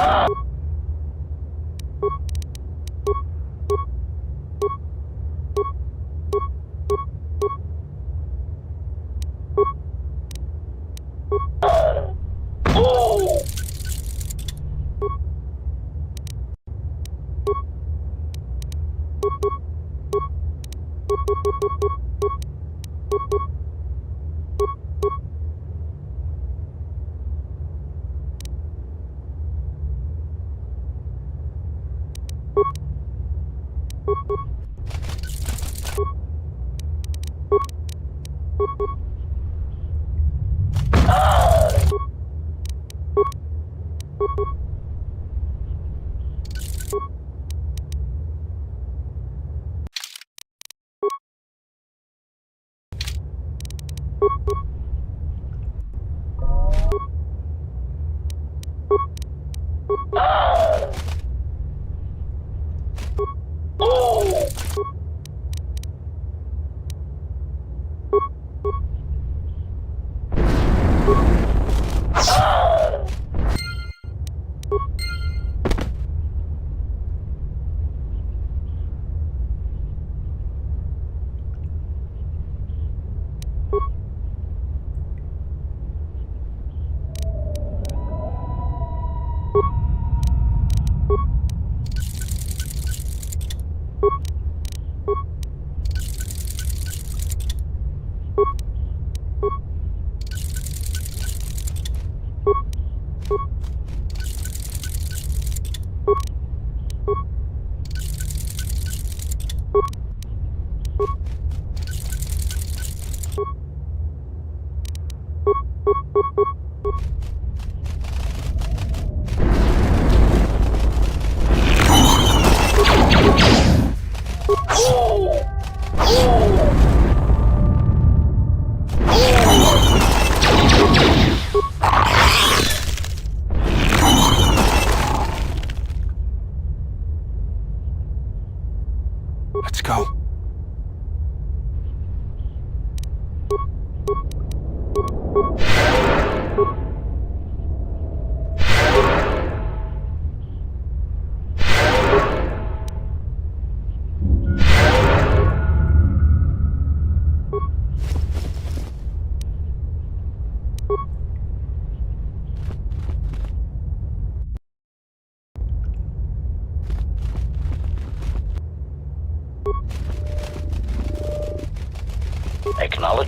Acknowledge.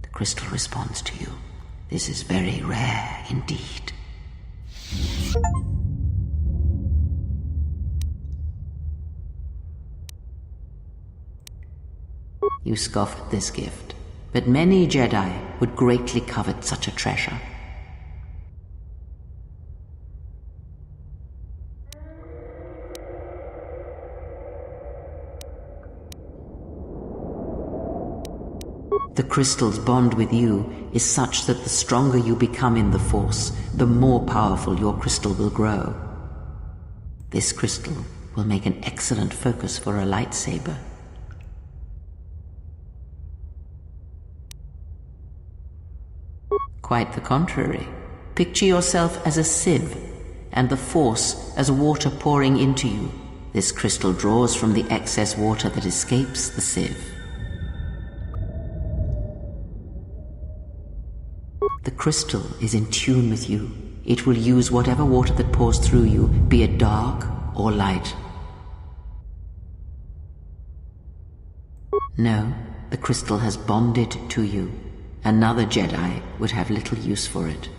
The crystal responds to you. This is very rare indeed. You scoffed at this gift, but many Jedi would greatly covet such a treasure. The crystal's bond with you is such that the stronger you become in the Force, the more powerful your crystal will grow. This crystal will make an excellent focus for a lightsaber. Quite the contrary. Picture yourself as a sieve, and the Force as water pouring into you. This crystal draws from the excess water that escapes the sieve. The crystal is in tune with you. It will use whatever water that pours through you, be it dark or light. No, the crystal has bonded to you. Another Jedi would have little use for it.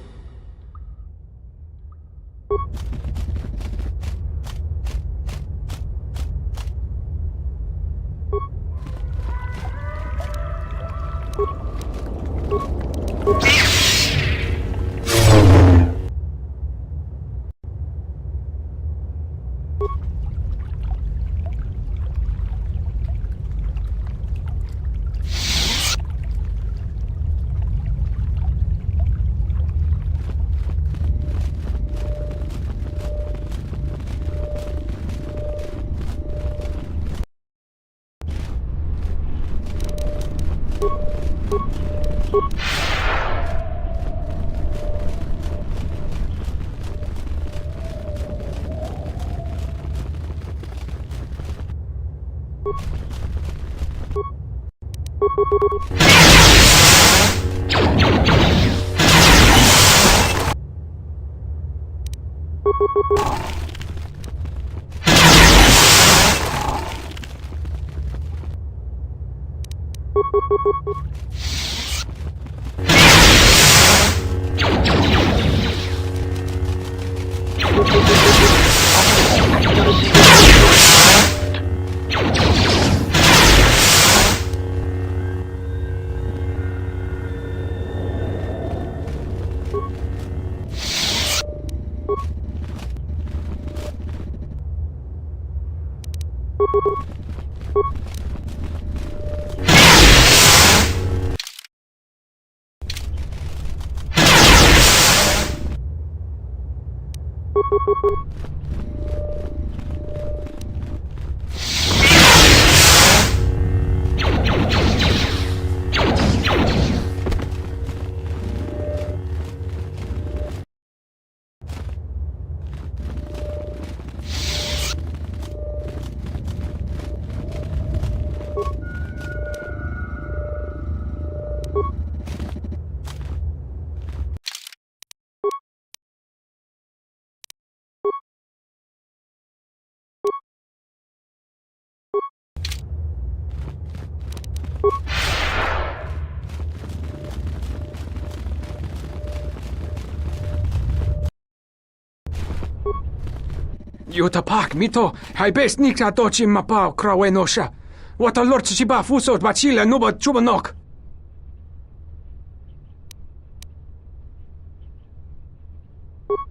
Yutapak mito, hai best nikta dochi mapao krawe nosha. What a lord chiba fuso bachila nuba chubanok.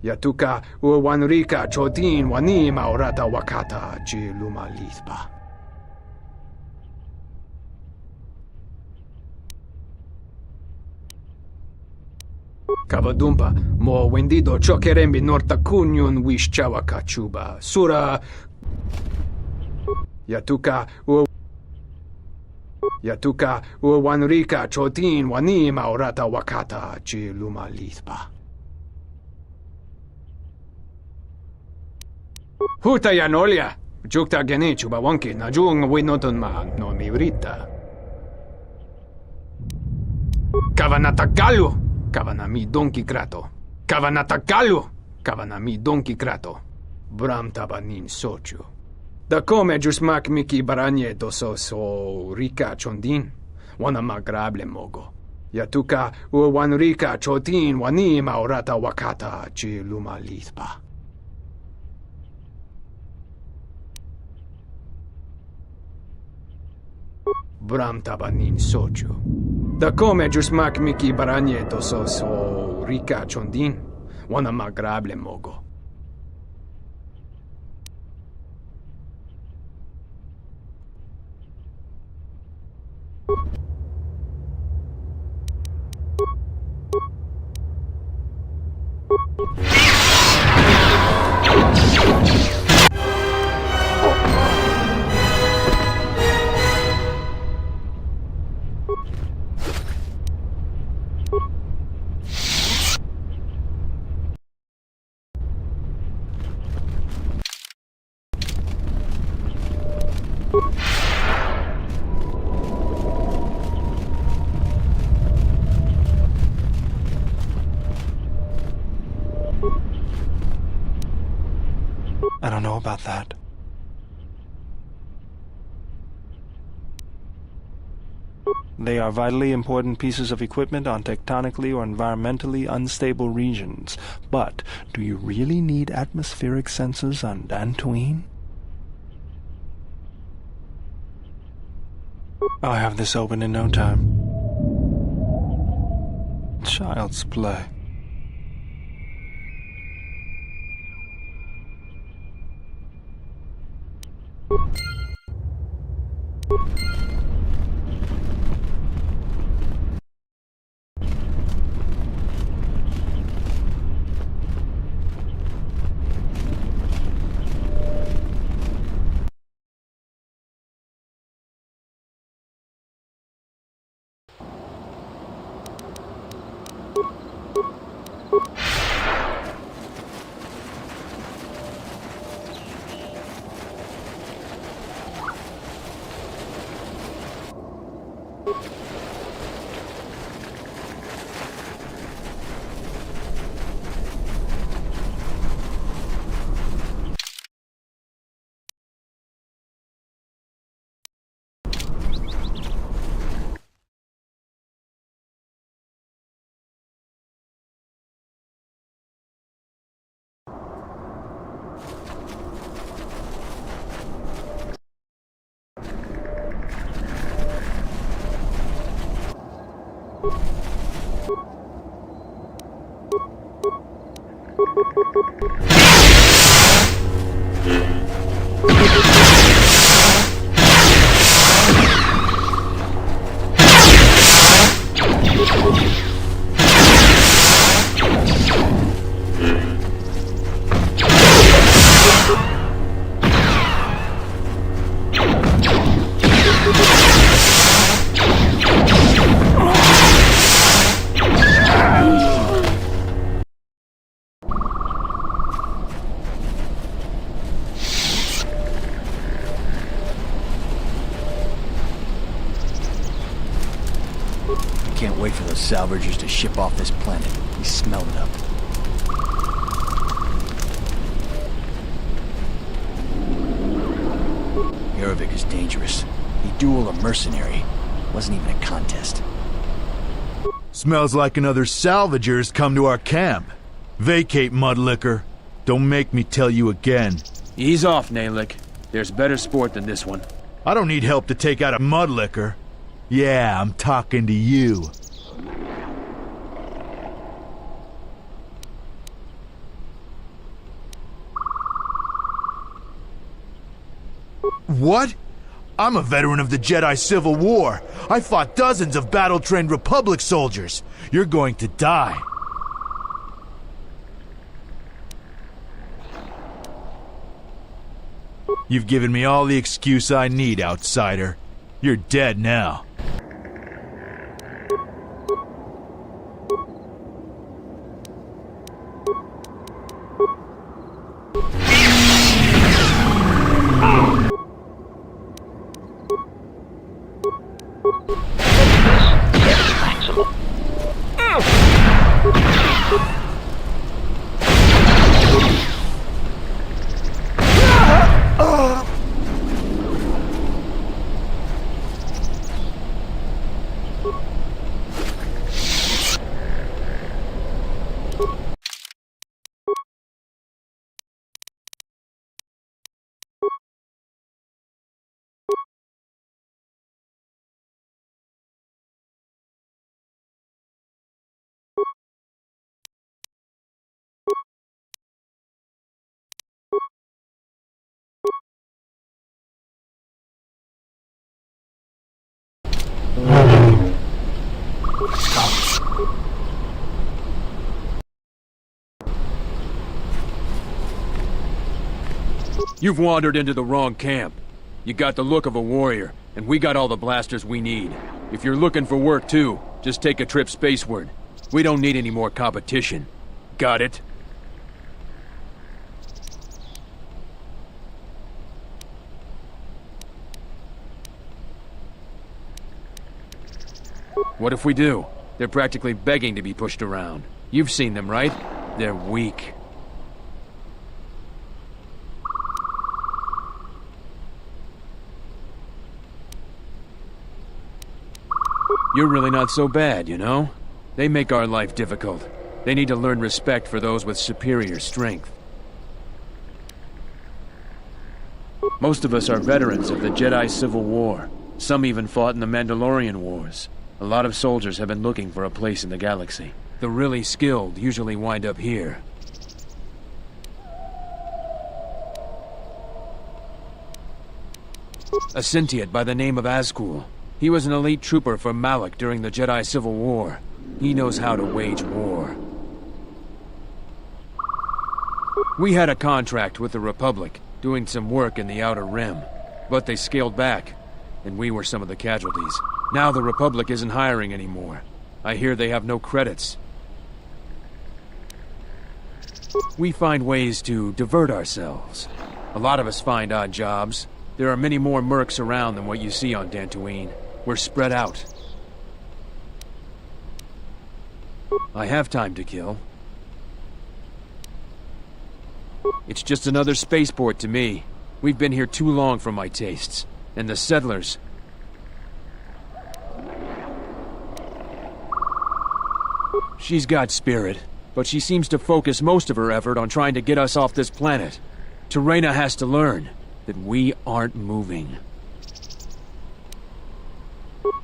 Yatuka uwanrika chodin wani maurata wakata chiluma lispa. Kavadumpa, mo wendido chokerembi norta kunyun wish chawaka chuba. Sura Yatuka uwanrika chodin wani maurata wakata chiluma lispa. Huta yanolia, jukta geni chuba wonki na jung winoton ma no miurita. Kavanatagalu, kavanami donki krato. Kavanatagalu, kavanami donki krato. Bram tabanin sochu. Da come jusmak miki baranye doso so rika chondin, wana magrable mogo. Yatuka uwanrika chodin wani maurata wakata chiluma lispa. Bram tabanin sochu. Da come jusmak miki baranye doso so rika chondin, wana magrable mogo. I don't know about that. They are vitally important pieces of equipment on tectonically or environmentally unstable regions. But do you really need atmospheric sensors on Dantooine? I'll have this open in no time. Child's play. Can't wait for those salvagers to ship off this planet. We smell it up. Yarvik is dangerous. He dueled a mercenary. Wasn't even a contest. Smells like another salvager's come to our camp. Vacate, Mudlicker. Don't make me tell you again. Ease off, Nalik. There's better sport than this one. I don't need help to take out a mudlicker. Yeah, I'm talking to you. What? I'm a veteran of the Jedi Civil War. I fought dozens of battle-trained Republic soldiers. You're going to die. You've given me all the excuse I need, outsider. You're dead now. You've wandered into the wrong camp. You got the look of a warrior, and we got all the blasters we need. If you're looking for work too, just take a trip spaceward. We don't need any more competition. Got it? What if we do? They're practically begging to be pushed around. You've seen them, right? They're weak. You're really not so bad, you know? They make our life difficult. They need to learn respect for those with superior strength. Most of us are veterans of the Jedi Civil War. Some even fought in the Mandalorian Wars. A lot of soldiers have been looking for a place in the galaxy. The really skilled usually wind up here. A Sentient by the name of Azkul. He was an elite trooper for Malak during the Jedi Civil War. He knows how to wage war. We had a contract with the Republic, doing some work in the Outer Rim. But they scaled back, and we were some of the casualties. Now the Republic isn't hiring anymore. I hear they have no credits. We find ways to divert ourselves. A lot of us find odd jobs. There are many more mercs around than what you see on Dantooine. We're spread out. I have time to kill. It's just another spaceport to me. We've been here too long for my tastes. And the settlers... She's got spirit, but she seems to focus most of her effort on trying to get us off this planet. Terena has to learn that we aren't moving.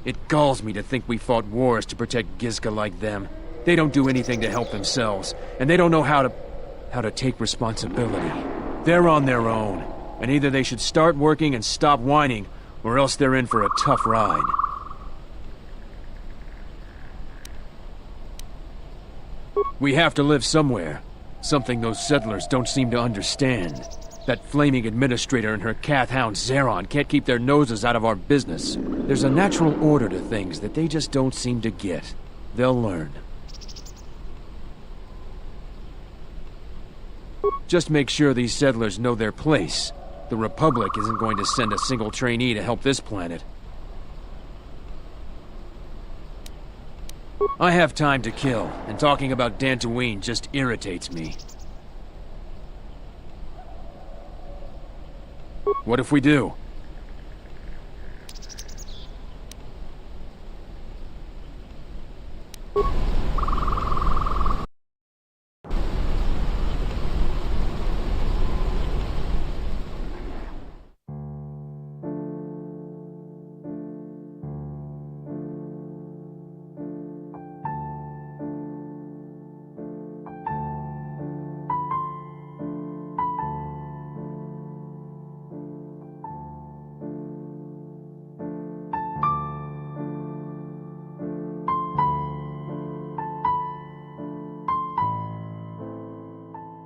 It galls me to think we fought wars to protect Gizka like them. They don't do anything to help themselves, and they don't know how to take responsibility. They're on their own, and either they should start working and stop whining, or else they're in for a tough ride. We have to live somewhere. Something those settlers don't seem to understand. That flaming administrator and her cath-hound Zeron can't keep their noses out of our business. There's a natural order to things that they just don't seem to get. They'll learn. Just make sure these settlers know their place. The Republic isn't going to send a single trainee to help this planet. I have time to kill, and talking about Dantooine just irritates me. What if we do?